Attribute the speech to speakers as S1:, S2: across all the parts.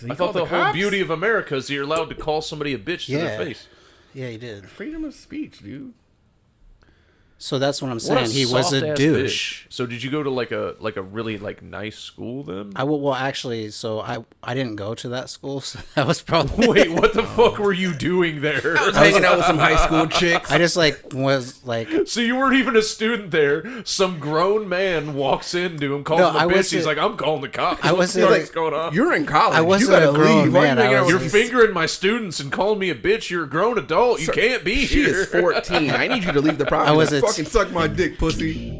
S1: I thought the whole beauty of America is you're allowed to call somebody a bitch to their face.
S2: Yeah, he did.
S3: Freedom of speech, dude.
S2: So that's what I'm saying. He was a douche.
S1: Bitch. So did you go to like a really like nice school then?
S2: Well, actually, so I didn't go to that school. So that was probably.
S1: Wait, what the fuck were you doing there?
S3: I was hanging out with some high school chicks.
S2: I just was like.
S1: So you weren't even a student there. Some grown man walks into him, calls him a bitch. He's like, "I'm calling the cops." What's going on?
S3: You're in college.
S2: I wasn't a grown man.
S1: You're fingering my students and calling me a bitch. You're a grown adult. You can't be
S3: she
S1: here.
S3: Is 14. I need you to leave the property. Fucking suck my dick, pussy.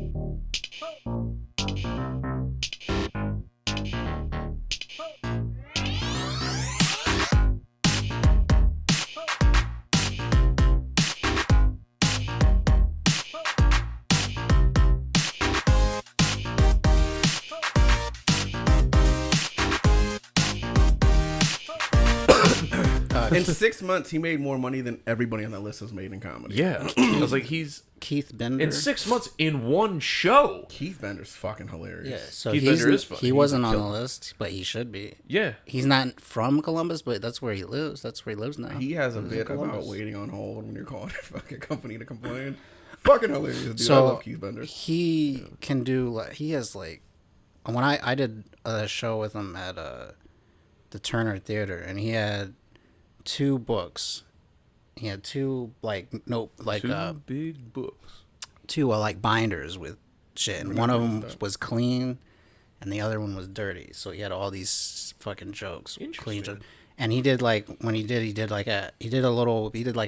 S3: In 6 months, he made more money than everybody on that list has made in comedy.
S1: Yeah. I was like, he's...
S2: Keith Bender.
S1: In 6 months, in one show.
S3: Keith Bender's fucking hilarious.
S2: Yeah, so
S1: Keith Bender is funny.
S2: He wasn't on the list, but he should be.
S1: Yeah.
S2: He's not from Columbus, but that's where he lives. That's where he lives now.
S3: He has a bit about waiting on hold when you're calling a fucking company to complain. Fucking hilarious, dude.
S2: So
S3: I love Keith Bender.
S2: He can do, like, he has, like... When I did a show with him at the Turner Theater, and he had 2 books. He had 2
S1: two big books.
S2: 2 like binders with shit, and one of them was clean, and the other one was dirty. So he had all these fucking jokes, clean jokes. And he did like he did like an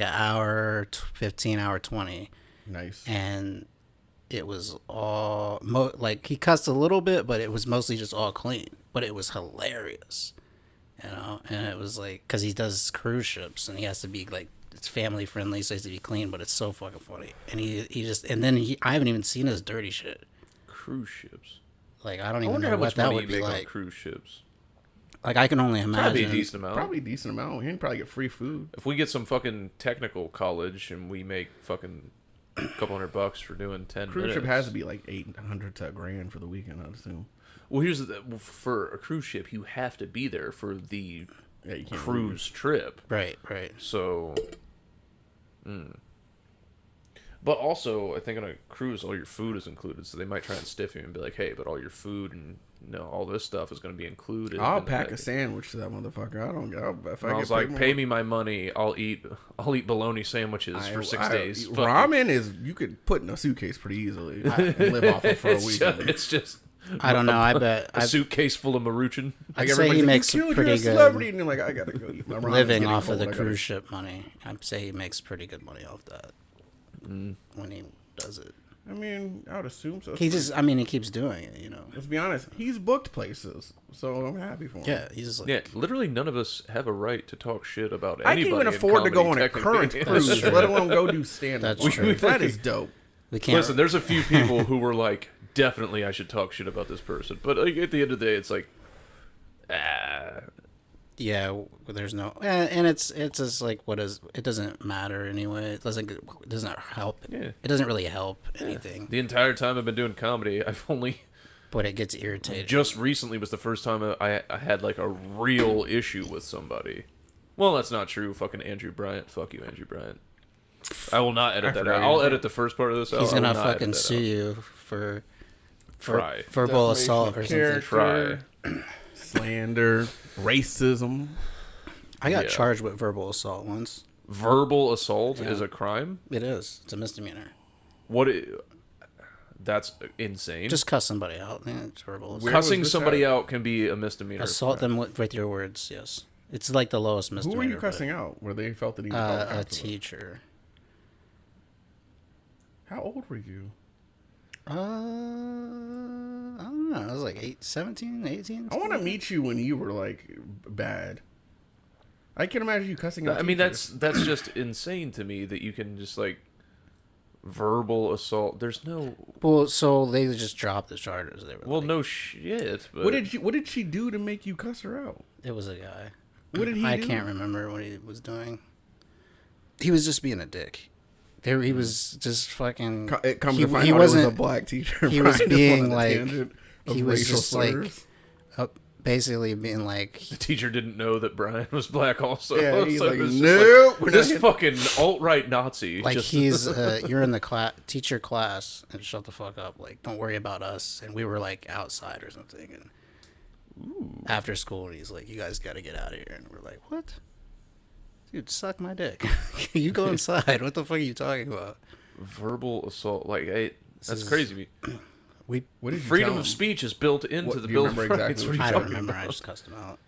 S2: hour, 15, hour 20.
S3: Nice.
S2: And it was all like he cussed a little bit, but it was mostly just all clean. But it was hilarious. You know, and it was like, because he does cruise ships, and he has to be like, it's family friendly, so he has to be clean, but it's so fucking funny. And I haven't even seen his dirty shit.
S1: Cruise ships.
S2: Like, I don't even know what that would be like.
S1: Cruise ships.
S2: Like, I can only imagine.
S1: Probably a decent amount.
S3: Probably a decent amount. He'd probably get free food.
S1: If we get some fucking technical college and we make fucking a couple $100 for doing 10
S3: cruise
S1: minutes.
S3: Ship has to be like 800 to $1,000 for the weekend, I'd assume.
S1: Well, for a cruise ship, you have to be there for the cruise trip.
S2: Right.
S1: So, but also, I think on a cruise, all your food is included, so they might try and stiff you and be like, "Hey, but all your food and all this stuff is going to be included."
S3: I'll pack a sandwich to that motherfucker. I don't go.
S1: I was like, "Pay me my money. I'll eat bologna sandwiches for 6 days."
S3: Ramen is you could put in a suitcase pretty easily and live off it for a week.
S1: It's just.
S2: I don't know. I bet
S1: a suitcase full of Maruchan.
S2: I'd say he makes pretty good
S3: celebrity, and you're like, I gotta go eat my ramen.
S2: Living off of the cruise ship money. I'd say he makes pretty good money off that when he does it.
S3: I mean, I would assume so.
S2: He keeps doing it. You know.
S3: Let's be honest. He's booked places, so I'm happy for him.
S2: Yeah, he's like,
S1: literally none of us have a right to talk shit about anybody.
S3: I can't even afford to go on a current cruise, let alone go do stand-up.
S2: That's true.
S3: That is dope.
S2: We can't.
S1: Listen, there's a few people who were like, definitely I should talk shit about this person, but like, at the end of the day, it's like,
S2: yeah, there's no, and it's just like, it doesn't matter anyway. It doesn't help.
S1: Yeah.
S2: It doesn't really help anything.
S1: The entire time I've been doing comedy, I've only.
S2: But it gets irritating.
S1: Just recently was the first time I had like a real issue with somebody. Well, that's not true. Fucking Andrew Bryant. Fuck you, Andrew Bryant. I will not edit that out. I'll edit the first part of this out.
S2: He's gonna fucking sue you for verbal assault or something.
S1: Try.
S3: Slander, racism.
S2: I got charged with verbal assault once.
S1: Verbal assault is a crime?
S2: It is. It's a misdemeanor.
S1: That's insane.
S2: Just cuss somebody out. Yeah, it's verbal assault.
S1: Cussing somebody out can be a misdemeanor.
S2: Assault them with your words, yes. It's like the lowest misdemeanor.
S3: Who were you cussing out? Where they felt that he was
S2: a teacher.
S3: How old were you?
S2: I don't know. I was like 17, 18.
S3: I want to meet you when you were like bad. I can imagine you cussing out.
S1: I mean, that's just insane to me that you can just like verbal assault. There's no.
S2: Well, so they just dropped the charges. They were
S1: well, no shit. But...
S3: What did she do to make you cuss her out?
S2: It was a guy.
S3: What did he do?
S2: I can't remember what he was doing. He was just being a dick. He was just fucking.
S3: It comes to find out he wasn't a black teacher.
S2: He was being like. He was just slurs. Like. basically being like,
S1: The teacher didn't know that Brian was black also.
S3: Yeah, he's
S1: So
S3: like,
S1: it was just
S3: nope, we're not
S1: this
S3: gonna-"
S1: fucking alt-right Nazi.
S2: like
S1: just,
S2: he's you're in the teacher class and shut the fuck up. Like, don't worry about us. And we were like outside or something. And after school, and he's like, you guys got to get out of here. And we're like, what? Dude, suck my dick. You go inside. What the fuck are you talking about?
S1: verbal assault. Like, hey, that's crazy.
S2: We
S3: What did you
S1: Freedom
S3: tell
S1: of
S3: him?
S1: speech is built into
S3: What-
S1: the
S3: do you
S1: Bill of
S3: remember
S1: Rights.
S3: exactly
S1: What are
S2: I
S1: you
S2: don't
S1: talking
S2: remember.
S1: about?
S2: I just cussed him out.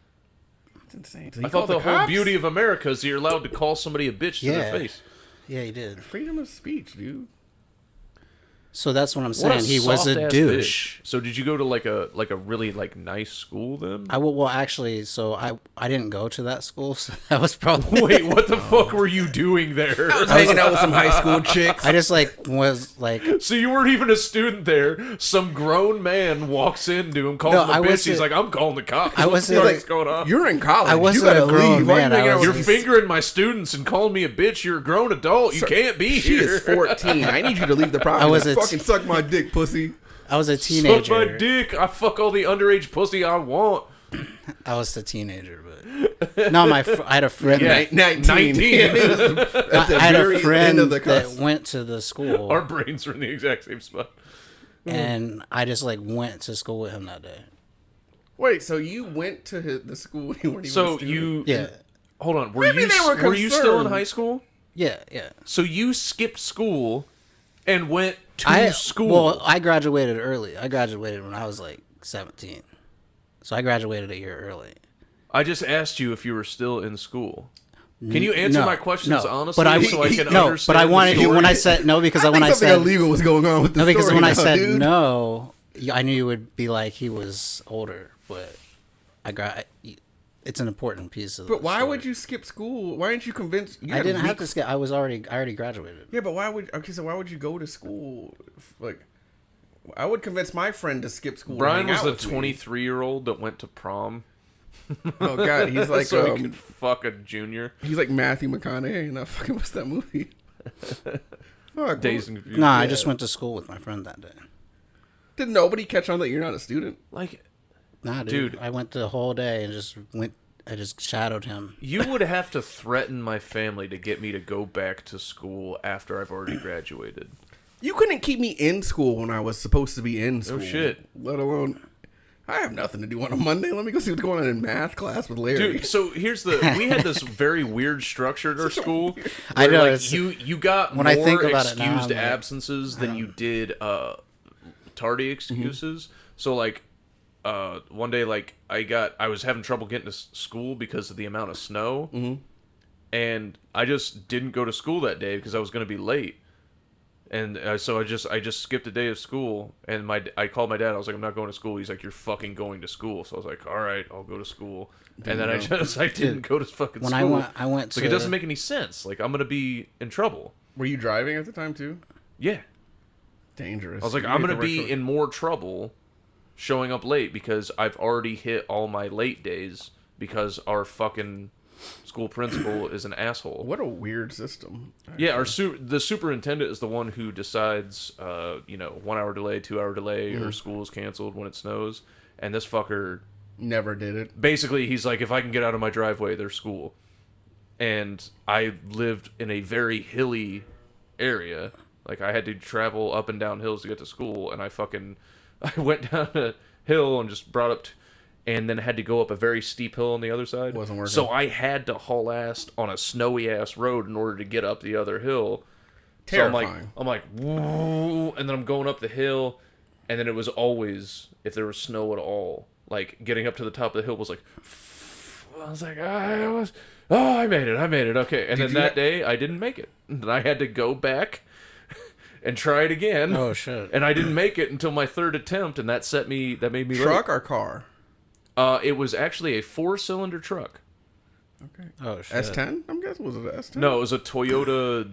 S3: That's insane. Did he
S1: I
S3: call
S1: thought the whole
S3: cops?
S1: beauty of America is that you're allowed to call somebody a bitch to their face.
S2: Yeah, he did.
S3: Freedom of speech, dude.
S2: So that's what I'm
S1: What
S2: saying. He was a
S1: soft-ass
S2: douche.
S1: bitch. So did you go to like a really like nice school then?
S2: Well, actually, so I didn't go to that school, so that was probably.
S1: Wait, what the fuck were you doing there?
S3: I was hanging out with some high school chicks.
S2: I just was like.
S1: So you weren't even a student there. Some grown man walks into him, calls
S2: No,
S1: him a
S2: I
S1: bitch.
S2: wasn't-
S1: He's like, "I'm calling the cops."
S2: I
S1: What
S2: wasn't-
S1: the
S2: like,
S1: fuck's going on?
S3: You're in college.
S2: I wasn't
S3: you gotta
S2: a grown
S3: leave. Why
S2: man,
S3: are you
S2: I
S3: hanging out
S2: was-
S3: with
S1: You're
S3: these-
S1: fingering my students and calling me a bitch. You're a grown adult. You
S3: Sir,
S1: can't be
S3: She
S1: here.
S3: is 14. I need you to leave the property.
S2: I was a
S3: fucking suck my dick, pussy.
S2: I was a
S1: Suck
S2: teenager.
S1: my dick. I fuck all the underage pussy I want.
S2: I was a teenager, but no, I had a friend.
S1: Yeah.
S2: That,
S3: 19.
S1: 19.
S3: At the
S2: I had
S3: very
S2: a friend
S3: end of the
S2: that
S3: cuss.
S2: went to the school,
S1: Our brains are in the exact same spot.
S2: and I just like went to school with him that day.
S3: Wait, so you went to the school and you weren't even a
S1: So
S3: student?
S1: you
S2: Yeah,
S1: hold on. Were
S3: Maybe
S1: you
S3: they were
S1: you still in
S3: concerned.
S1: high school?
S2: yeah.
S1: So you skipped school and went to school.
S2: Well, I graduated early. I graduated when I was like 17, so I graduated a year early.
S1: I just asked you if you were still in school. Can you answer
S2: No,
S1: my questions
S2: no,
S1: honestly,
S2: but I
S1: so I can
S2: no,
S1: understand?
S2: but I
S1: the
S2: wanted you
S1: story?
S2: when I said no because
S3: I
S2: when
S3: think
S2: I
S3: something
S2: said
S3: illegal was going on with the
S2: no because
S3: story
S2: when I
S3: now,
S2: said
S3: dude.
S2: no, I knew you would be like he was older, but it's an important piece of.
S3: But
S2: the
S3: why
S2: story.
S3: would you skip school? Why didn't you convince? You
S2: I
S3: had a
S2: didn't have
S3: week-
S2: to skip. I already graduated.
S3: Yeah, but why would? Okay, so why would you go to school? Like, I would convince my friend to skip school.
S1: Brian
S3: and hang
S1: was the
S3: out with me.
S1: 23-year-old that went to prom.
S3: Oh God, he's like
S1: so he could fuck a junior.
S3: he's like Matthew McConaughey in that fucking what's that movie? Fuck,
S1: Dazed
S3: what-
S1: and confused.
S2: No, I
S3: Yeah.
S2: just went to school with my friend that day.
S3: Did nobody catch on that you're not a student?
S1: Like,
S2: Nah,
S1: Dude.
S2: dude. I went the whole day and just went. I just shadowed him.
S1: you would have to threaten my family to get me to go back to school after I've already graduated.
S3: You couldn't keep me in school when I was supposed to be in school.
S1: shit.
S3: Let alone, I have nothing to do on a Monday. Let me go see what's going on in math class with Larry.
S1: Dude, so here's we had this very weird structure at our school.
S2: I
S1: where,
S2: know,
S1: like,
S2: it's-
S1: you got
S2: when
S1: more
S2: I think about it now,
S1: excused
S2: I'm like,
S1: absences than you did tardy excuses. So like one day like I was having trouble getting to school because of the amount of snow. And I just didn't go to school that day because I was going to be late. And so I just skipped a day of school, and I called my dad. I was like, I'm not going to school. He's like, you're fucking going to school. So I was like, all right, I'll go to school. And then I didn't go to fucking
S2: When
S1: school.
S2: I went
S1: It's
S2: to.
S1: like, it doesn't make any sense. Like, I'm gonna be in trouble.
S3: Were you driving at the time too?
S1: Yeah,
S3: Dangerous.
S1: I was like,
S3: You
S1: I'm
S3: made
S1: gonna
S3: the
S1: be
S3: right
S1: in more trouble showing up late because I've already hit all my late days because our fucking school principal is an asshole.
S3: What a weird system.
S1: Yeah, the superintendent is the one who decides, 1 hour delay, 2 hour delay, or school is canceled when it snows. And this fucker,
S3: Never did it.
S1: basically, he's like, if I can get out of my driveway, there's school. And I lived in a very hilly area. Like, I had to travel up and down hills to get to school, and I went down a hill and just brought up, and then had to go up a very steep hill on the other side.
S3: Wasn't working.
S1: So I had to haul ass on a snowy ass road in order to get up the other hill.
S3: Terrifying.
S1: So I'm like, woo, and then I'm going up the hill, and then it was always, if there was snow at all, like getting up to the top of the hill was like, I was like, I made it, okay. And then
S3: you
S1: that day I didn't make it, and I had to go back and try it again.
S2: Oh shit!
S1: And I didn't make it until my third attempt, and that made me
S3: Truck or car?
S1: It was actually a 4-cylinder truck.
S3: Okay.
S2: Oh shit!
S3: S10? I'm guessing was it an S10?
S1: No, it was a Toyota.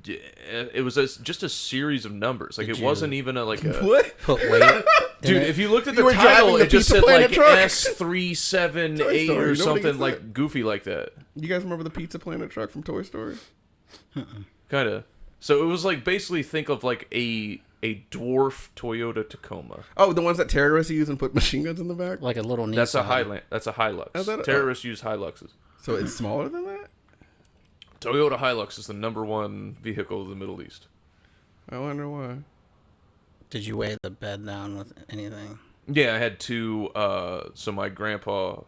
S1: It was just a series of numbers. Like,
S2: Did
S1: it
S2: you-
S1: wasn't even like a.
S3: What?
S2: Put weight.
S1: Dude,
S2: in it?
S1: if you looked at
S3: You
S1: the
S3: were
S1: title,
S3: driving the
S1: it just
S3: Pizza
S1: said
S3: Planet
S1: like
S3: truck.
S1: S378
S3: Toy Story,
S1: or
S3: nobody
S1: something
S3: gets
S1: like
S3: that.
S1: goofy like that.
S3: You guys remember the Pizza Planet truck from Toy Story?
S1: Kind of. So it was like basically think of like a a dwarf Toyota Tacoma.
S3: Oh, the ones that terrorists use and put machine guns in the back?
S2: Like a little Nissan.
S1: That's a Hilux. That's a Hilux.
S3: Is that
S1: Terrorists use Hiluxes.
S3: So it's smaller than that?
S1: Toyota Hilux is the #1 vehicle of the Middle East.
S3: I wonder why.
S2: Did you weigh the bed down with anything?
S1: Yeah, I had two. So my grandpa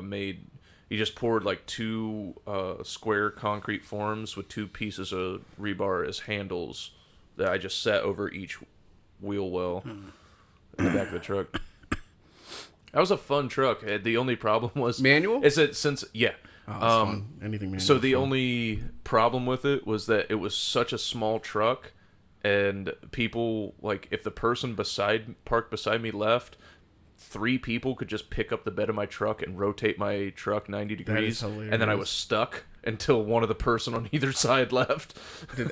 S1: made. He just poured like two square concrete forms with 2 pieces of rebar as handles that I just set over each wheel well in the back of the truck. That was a fun truck. The only problem was
S3: manual.
S1: Is that since yeah.
S3: Oh, it's fun. Anything manual.
S1: So the only problem with it was that it was such a small truck, and people like if the person parked beside me left, 3 people could just pick up the bed of my truck and rotate my truck 90 degrees, and then I was stuck until one of the person on either side left.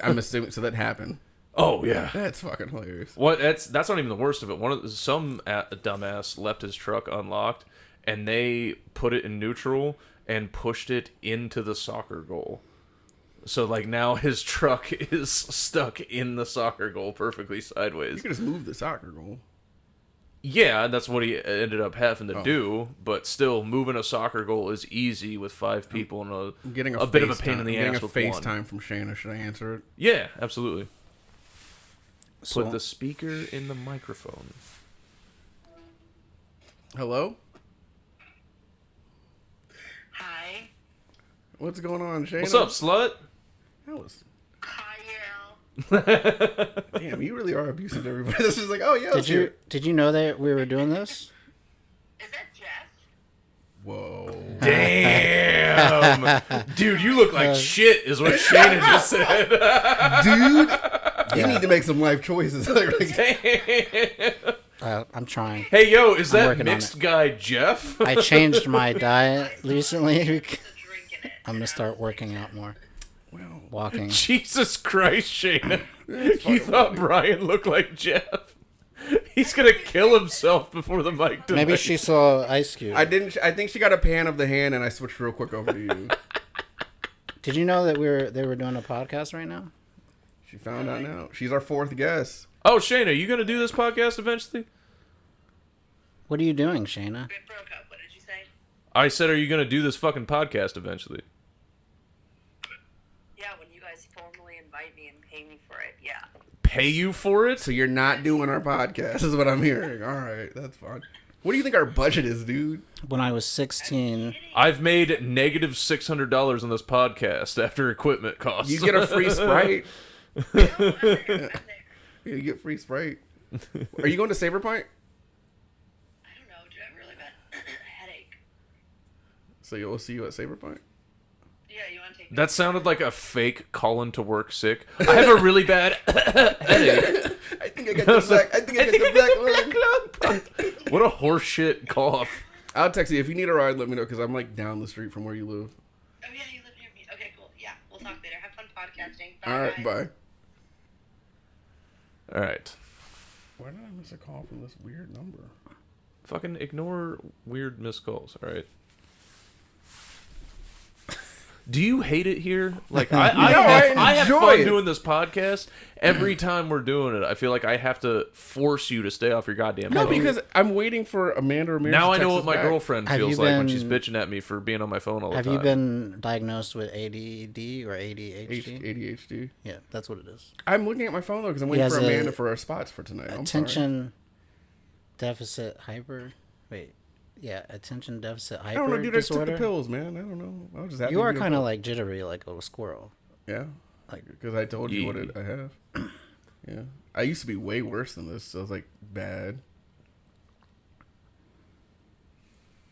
S3: I'm assuming so that happened.
S1: Oh yeah,
S3: that's fucking hilarious.
S1: What? That's not even the worst of it. Some dumbass left his truck unlocked, and they put it in neutral and pushed it into the soccer goal. So like now his truck is stuck in the soccer goal perfectly sideways.
S3: You could just move the soccer goal.
S1: Yeah, that's what he ended up having to do. But still, moving a soccer goal is easy with 5 people and a bit of a pain in the ass with
S3: getting a
S1: one.
S3: FaceTime from Shayna. Should I answer it?
S1: Yeah, absolutely.
S2: So,
S1: Put the speaker in the microphone.
S3: Hello?
S4: Hi.
S3: What's going on, Shayna?
S1: What's up, slut?
S4: Hi, Yale.
S3: Damn, you really are abusive to everybody. This is like, oh yeah.
S2: Did you know that we were doing this?
S4: Is that Jeff?
S3: Whoa.
S1: Damn. Dude, you look like shit is what Shayna just said.
S3: Dude, you need to make some life choices.
S2: I'm trying.
S1: Hey, yo, is
S2: I'm
S1: that
S2: working on
S1: mixed
S2: it.
S1: guy Jeff?
S2: I changed my diet recently.
S4: Drinking it.
S2: I'm gonna start working out more.
S3: Well,
S2: Walking.
S1: Jesus Christ, Shayna. You thought Brian looked like Jeff? He's gonna kill himself before the mic tonight.
S2: Maybe she saw Ice Cube.
S3: I think she got a pan of the hand, and I switched real quick over to you.
S2: Did you know that they were doing a podcast right now?
S3: She found out now. She's our 4th guest.
S1: Oh, Shayna, you gonna do this podcast eventually?
S2: What are you doing, Shayna?
S4: It broke up. What did you say?
S1: I said, are you gonna do this fucking podcast eventually?
S4: Yeah, when you guys formally invite me and pay me for it, yeah.
S1: Pay you for it?
S3: So you're not doing our podcast, is what I'm hearing. All right, that's fine. What do you think our budget is, dude?
S2: When I was 16,
S1: I've made negative $600 on this podcast after equipment costs.
S3: You get a free Sprite. You get free Sprite. Are you going to Saber Point?
S4: I don't know. Do I have a really bad headache?
S3: So we'll see you at Saber Point.
S4: Yeah, you want to take me?
S1: That sounded like a fake calling to work sick. I have a really bad headache.
S3: I think I got the black. I think I got the black lung.
S1: What a horseshit cough.
S3: I'll text you if you need a ride. Let me know because I'm like down the street from where you live.
S4: Oh, yeah, you live near me. Okay, cool. Yeah, we'll talk later. Have fun podcasting. Bye,
S3: All right,
S4: guys.
S3: bye.
S1: All right.
S3: Why did I miss a call from this weird number?
S1: Fucking ignore weird missed calls, all right? Do you hate it here? Like I have
S3: enjoy
S1: fun
S3: it.
S1: doing this podcast. Every time we're doing it, I feel like I have to force you to stay off your goddamn
S3: No,
S1: phone.
S3: because I'm waiting for Amanda or Mary
S1: Now
S3: to
S1: I know
S3: text
S1: what
S3: us
S1: my
S3: back.
S1: girlfriend
S2: Have
S1: feels
S2: you
S1: like when she's
S2: been-
S1: bitching at me for being on my phone all the
S2: have
S1: time.
S2: you been diagnosed with ADD or ADHD?
S3: ADHD.
S2: Yeah, that's what it is.
S3: I'm looking at my phone though because I'm
S2: He
S3: waiting
S2: has
S3: for
S2: a
S3: Amanda for our spots for tonight. I'm sorry.
S2: Attention deficit hyper. Wait, yeah, attention deficit hyper
S3: I don't know, dude. I just took
S2: disorder.
S3: the pills, man. I don't know. I was just happy.
S2: You
S3: to
S2: are
S3: be
S2: kind of
S3: okay.
S2: like jittery, like a squirrel.
S3: Yeah,
S2: like-
S3: because I told you what
S1: Yeah.
S3: I have. Yeah, I used to be way worse than this. So I was like bad.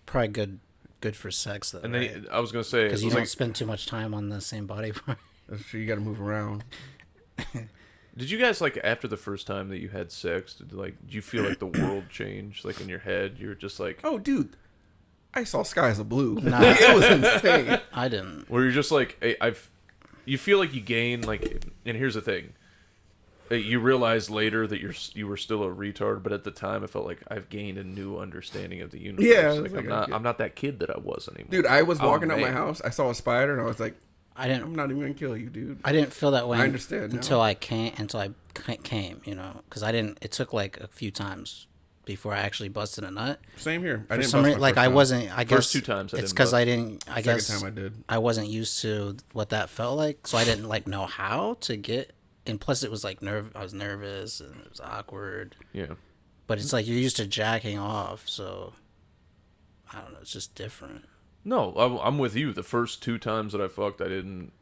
S2: Probably good for sex though,
S1: And then
S2: right?
S1: I was gonna say, it
S2: Because you
S1: was
S2: don't
S1: like,
S2: spend too much time on the same body part.
S3: That's true. You got to move around.
S1: did you guys like after the first time that you had sex? Did you feel like the world changed? Like in your head, you were just like,
S3: Oh, dude, I saw skies of blue.
S2: Nah.
S3: It was insane.
S2: I didn't.
S1: where you're just like, hey, you feel like you gain like, and here's the thing. You realize later that you were still a retard, but at the time it felt like I've gained a new understanding of the universe.
S3: Yeah,
S1: like
S3: it's like
S1: I'm not that kid that I was anymore.
S3: Dude, I was
S1: Oh,
S3: walking out my
S1: man.
S3: house. I saw a spider, and I was like,
S2: I didn't.
S3: I'm not even gonna kill you, dude.
S2: I didn't feel that way.
S3: I understand now.
S2: until I came. You know, because I didn't. It took like a few times before I actually busted a nut.
S3: Same here. I
S2: For
S3: didn't
S2: some
S3: bust
S2: reason,
S3: my
S2: like
S3: first
S2: I
S3: time.
S2: wasn't. I guess
S1: First 2 times I
S2: it's
S1: didn't
S2: because I
S1: bust.
S2: didn't. I
S3: Second
S2: guess
S3: time I did.
S2: I wasn't used to what that felt like, so I didn't like know how to get. And plus, it was like I was nervous and it was awkward.
S1: Yeah.
S2: But it's like you're used to jacking off, so I don't know. It's just different.
S1: No, I'm with you. The first 2 times that I fucked, I didn't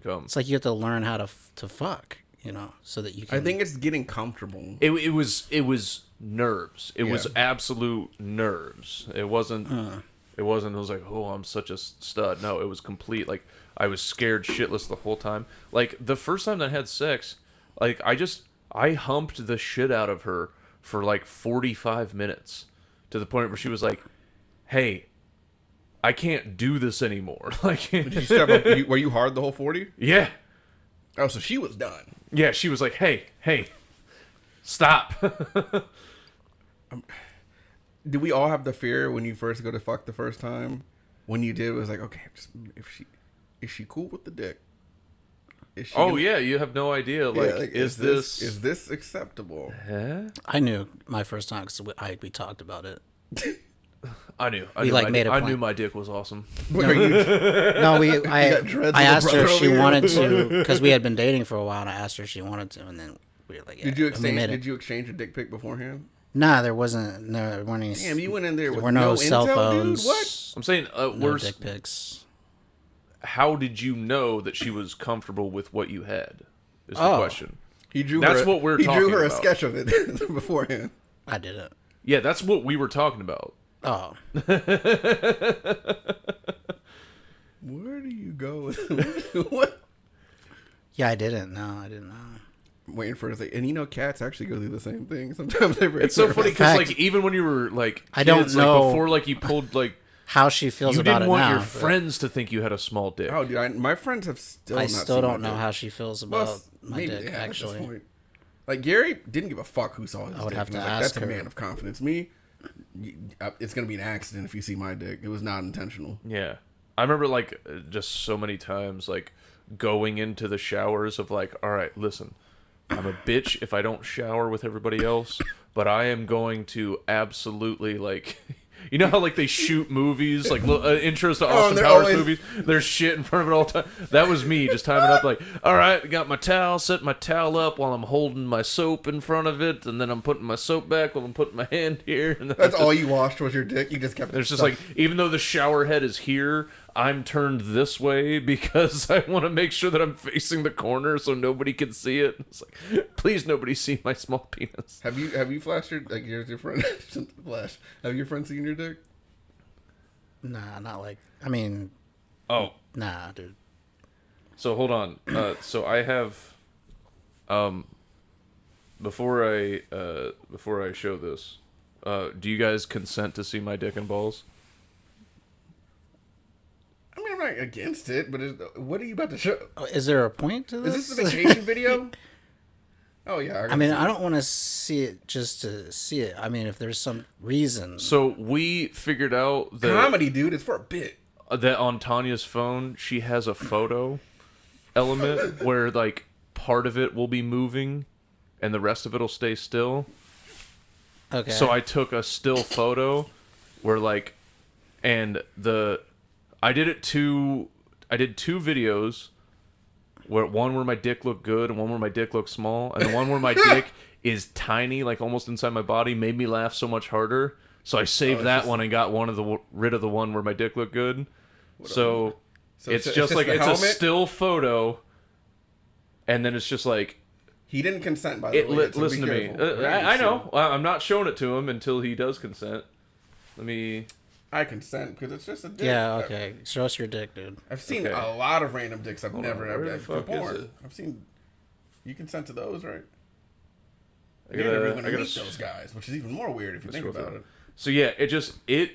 S1: come.
S2: It's like you have to learn how to fuck, you know, so that you can.
S3: I think it's getting comfortable.
S1: It was nerves. It was
S3: Yeah.
S1: absolute nerves. It wasn't. It wasn't. It was like, oh, I'm such a stud. No, it was complete. Like I was scared shitless the whole time. Like the first time that I had sex, like I humped the shit out of her for like 45 minutes to the point where she was like, "Hey, I can't do this anymore." Like,
S3: Did you step up? Were you hard the whole 40?
S1: yeah,
S3: Oh, so she was done.
S1: yeah. She was like, "Hey, stop."
S3: Did we all have the fear when you first go to fuck the first time? When you did, it was like, okay, just is she cool with the dick? Is she
S1: Oh
S3: gonna-
S1: yeah, you have no idea. Like,
S3: Yeah,
S1: is this
S3: acceptable?
S1: Huh?
S2: I knew my first time because we talked about it.
S1: I knew.
S2: We, like, made a
S1: I
S2: point.
S1: knew my dick was awesome.
S3: Were you,
S2: No,
S3: got dreads
S2: I
S3: with a
S2: asked her
S3: brother
S2: if she
S3: over here?
S2: wanted to because we had been dating for a while, and I asked her if she wanted to, and then we were like, yeah.
S3: did you
S2: And we made it.
S3: exchange a dick pic beforehand?
S2: Nah, there wasn't. There weren't any.
S3: Damn, you went in there
S2: There
S3: with
S2: were no
S3: no
S2: cell
S3: intel,
S2: phones.
S3: dude. What?
S1: I'm saying,
S2: No dick pics.
S1: how did you know that she was comfortable with what you had? Is the
S2: Oh.
S1: question.
S3: He drew.
S1: That's
S3: her,
S1: what we're
S3: He drew
S1: talking
S3: her
S1: about.
S3: a sketch of it beforehand.
S2: I did it.
S1: Yeah, that's what we were talking about.
S2: Oh,
S3: Where do you go with what?
S2: yeah, I didn't. No, I didn't know.
S3: Waiting for it. And you know, cats actually go through the same thing. Sometimes they break
S1: It's so
S3: their-
S1: funny because
S2: Fact.
S1: like even when you were like
S2: I don't
S1: kids,
S2: know-
S1: like, before like you pulled like
S2: How she feels
S1: you
S2: about
S1: didn't
S2: it
S1: want
S2: now.
S1: your
S2: but
S1: friends to think you had a small dick.
S3: Oh, dude, my friends have still.
S2: I
S3: not
S2: still
S3: seen
S2: don't
S3: my
S2: know
S3: dick.
S2: how she feels
S3: Well,
S2: about my
S3: maybe
S2: dick.
S3: they have at this
S2: Actually,
S3: point. Like Gary didn't give a fuck who saw his
S2: I would
S3: dick.
S2: have
S3: And
S2: to
S3: was like,
S2: ask
S3: That's
S2: her.
S3: a man of confidence. Me, it's gonna be an accident if you see my dick. It was not intentional.
S1: Yeah. I remember like just so many times like going into the showers of like, all right, listen, I'm a bitch if I don't shower with everybody else, but I am going to absolutely like, you know how like they shoot movies like intros to Austin
S3: they're
S1: Powers
S3: always-
S1: movies. There's shit in front of it all the time. That was me just timing up like, all right, got my towel, set my towel up while I'm holding my soap in front of it, and then I'm putting my soap back while I'm putting my hand here. And then
S3: That's all you washed was your dick. You just kept.
S1: There's just
S3: stuff.
S1: like, even though the shower head is here, I'm turned this way because I want to make sure that I'm facing the corner so nobody can see it. It's like, please nobody see my small penis.
S3: Have you flashed your like? Here's your friend. Flash. Have your friend seen your dick?
S2: nah, not like. I mean,
S1: Oh,
S2: nah, dude.
S1: so hold on. So I have, before I show this, do you guys consent to see my dick and balls?
S3: I mean, I'm not against it, but what are you about to show?
S2: Oh, is there a point to
S3: Is
S2: this?
S3: this a vacation video? Oh yeah.
S2: I mean, I don't want to see it just to see it. I mean, if there's some reason.
S1: So we figured out that
S3: comedy, dude. It's for a bit.
S1: that on Tanya's phone she has a photo element where like part of it will be moving and the rest of it'll stay still.
S2: Okay.
S1: So I took a still photo where like and I did two videos where one where my dick looked good and one where my dick looked small, and the one where my dick is tiny, like almost inside my body, made me laugh so much harder. So I saved that one and got rid of the one where my dick looked good. So it's just like
S3: the
S1: it's
S3: helmet?
S1: a still photo, and then it's just like
S3: He didn't consent, by the way. so
S1: listen
S3: be
S1: to me.
S3: careful.
S1: I know. I'm not showing it to him until he does consent. Let me.
S3: I consent because it's just a dick.
S2: yeah. Okay. Show us your dick, dude.
S3: I've seen
S1: Okay.
S3: a lot of random dicks. I've
S1: Hold
S3: never
S1: on, where
S3: ever
S1: the
S3: for
S1: fuck is
S3: porn.
S1: it?
S3: I've seen. You consent to those, right?
S1: I
S3: You're never
S1: gotta,
S3: even
S1: I
S3: gonna
S1: gotta
S3: meet those guys, which is even more weird if you think
S1: scroll
S3: about
S1: through.
S3: it.
S1: So yeah,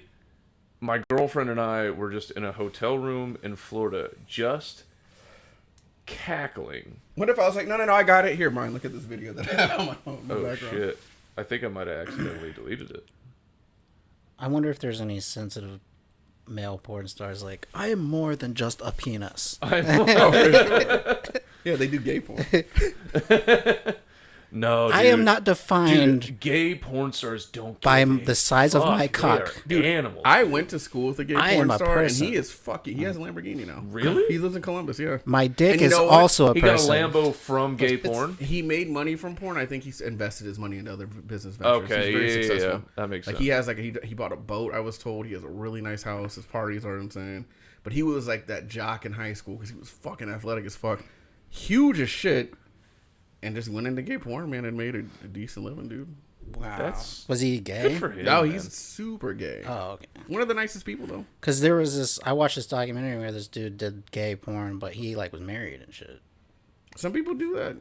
S1: my girlfriend and I were just in a hotel room in Florida, just cackling.
S3: What if I was like, no, I got it here, Brian. Look at this video that I have on my phone. in the
S1: Oh
S3: background.
S1: shit! I think I might have accidentally deleted it.
S2: I wonder if there's any sensitive male porn stars like, I am more than just a penis.
S3: Yeah, they do gay porn.
S1: No, dude.
S2: I am not defined
S1: Dude, gay porn stars don't
S2: by
S1: give a
S2: the size of
S1: fuck.
S2: my cock.
S1: They are animals.
S3: I went to school with a gay
S2: I
S3: porn
S2: am a
S3: star,
S2: person.
S3: and he is fucking. He has a Lamborghini now.
S1: Really?
S3: He lives in Columbus. Yeah.
S2: My dick
S3: And you
S2: is
S3: know what?
S2: also a
S1: he got a
S2: person.
S1: Lambo from gay porn.
S3: He made money from porn. I think he's invested his money into other business ventures.
S1: Okay,
S3: He's very
S1: yeah,
S3: successful.
S1: that makes
S3: Like
S1: sense.
S3: he has he bought a boat. I was told he has a really nice house. His parties are insane. But he was like that jock in high school because he was fucking athletic as fuck, huge as shit, and just went into gay porn, man, and made a decent living, dude.
S2: Wow.
S1: That's
S2: Was he
S1: good
S2: gay?
S1: for him.
S3: No,
S1: man.
S3: he's super gay.
S2: Oh, okay.
S3: One of the nicest people though.
S2: Because there was this, I watched this documentary where this dude did gay porn, but he like was married and shit.
S3: Some people do that.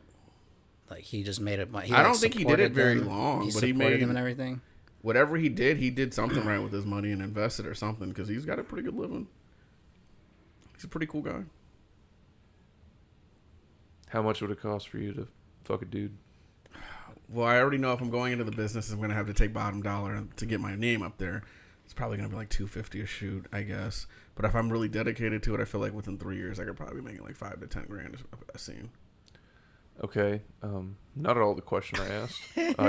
S2: Like he just made it.
S3: I don't think he did it very long,
S2: He
S3: but he
S2: supported
S3: made
S2: them and everything.
S3: whatever he did something right with his money and invested or something because he's got a pretty good living. He's a pretty cool guy.
S1: How much would it cost for you to fuck a dude?
S3: Well, I already know if I'm going into the business, I'm going to have to take bottom dollar to get my name up there. It's probably going to be like $250 a shoot, I guess. But if I'm really dedicated to it, I feel like within 3 years, I could probably be making like $5 to $10 a scene.
S1: Okay, not at all the question I asked.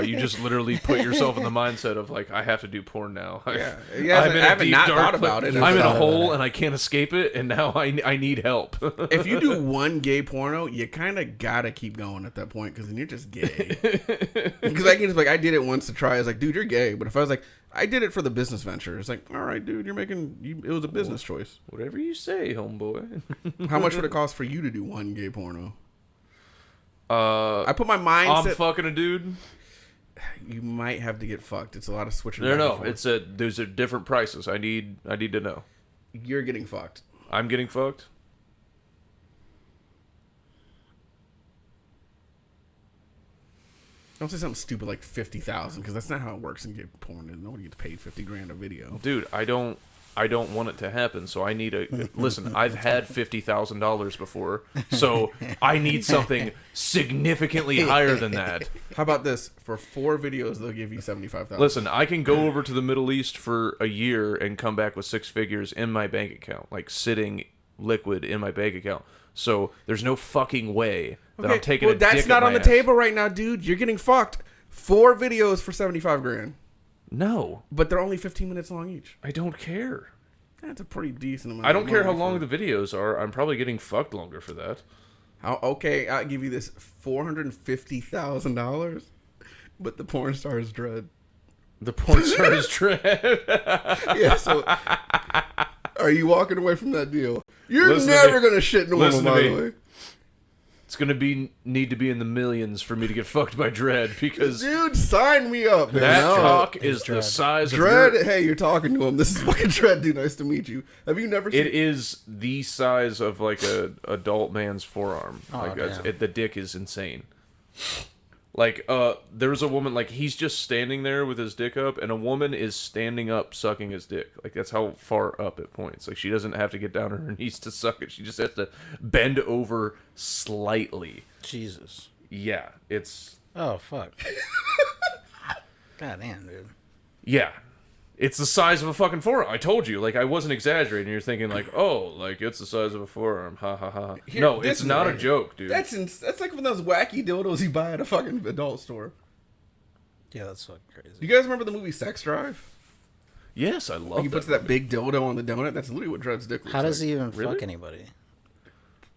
S1: You just literally put yourself in the mindset of like, I have to do porn now.
S3: Yeah,
S1: I'm in
S3: I
S1: a
S3: haven't
S1: deep,
S3: not
S1: dark
S3: thought about
S1: place.
S3: it.
S1: I'm in a
S2: thought
S1: hole
S2: about it.
S1: and I can't escape it, and now I need help.
S3: If you do one gay porno, you kind of got to keep going at that point because then you're just gay. Because I can just like, I did it once to try. I was like, dude, you're gay. But if I was like, I did it for the business venture. It's like, all right, dude, it was a business choice.
S1: Whatever you say, homeboy.
S3: How much would it cost for you to do one gay porno?
S1: I
S3: I put my mindset.
S1: I'm fucking a dude.
S3: You might have to get fucked. It's a lot of switching.
S1: No,
S3: back and forth.
S1: those are different prices. I need to know.
S3: You're getting fucked.
S1: I'm getting fucked.
S3: Don't say something stupid like 50,000 because that's not how it works in gay porn. Nobody gets paid 50 grand a video.
S1: Dude, I don't want it to happen, so I need a listen. I've had $50,000 before, so I need something significantly higher than that.
S3: How about this? For 4 videos, they'll give you 75,000.
S1: Listen, I can go over to the Middle East for a year and come back with 6 figures in my bank account, like sitting liquid in my bank account. So there's no fucking way that I'm taking a dick
S3: that's not
S1: up
S3: on
S1: my
S3: the
S1: ass.
S3: table right now, dude. You're getting fucked. 4 videos for 75 grand,
S1: No,
S3: but they're only 15 minutes long each.
S1: I don't care.
S3: That's a pretty decent amount.
S1: I don't
S3: of
S1: care how
S3: money
S1: long
S3: for-
S1: the videos are. I'm probably getting fucked longer for that.
S3: Okay, I'll give you this $450,000, but the porn star is dread.
S1: The porn star is dread.
S3: Yeah, so are you walking away from that deal? You're
S1: Listen to
S3: never
S1: me.
S3: gonna shit in a woman,
S1: Listen to
S3: by
S1: me.
S3: the way.
S1: It's gonna need to be in the millions for me to get fucked by dread because
S3: Dude, sign me up. Man.
S1: that
S3: No.
S1: cock is the
S2: Dread.
S1: size of
S3: Dread,
S1: your,
S3: hey, you're talking to him. This is fucking Dread, dude. Nice to meet you. Have you never seen
S1: It is the size of like a adult man's forearm. Like
S2: damn.
S1: the dick is insane. Like there's a woman like he's just standing there with his dick up, and a woman is standing up sucking his dick. Like that's how far up it points. Like she doesn't have to get down on her knees to suck it. She just has to bend over slightly.
S2: Jesus.
S1: Yeah, it's
S2: Oh, fuck. God damn, dude.
S1: yeah. It's the size of a fucking forearm. I told you, like I wasn't exaggerating. You're thinking like, oh, like it's the size of a forearm. Ha ha ha.
S3: Here,
S1: No,
S3: this
S1: it's
S3: is
S1: not a
S3: right.
S1: joke, dude.
S3: That's like one of those wacky dildos you buy at a fucking adult store.
S2: Yeah, that's fucking crazy.
S3: You guys remember the movie Sex Drive?
S1: Yes, I love
S3: He
S1: that.
S3: puts that big dildo on the donut. That's literally what Dread's dick looks
S2: How does
S3: like.
S2: he even
S1: Really?
S2: fuck anybody?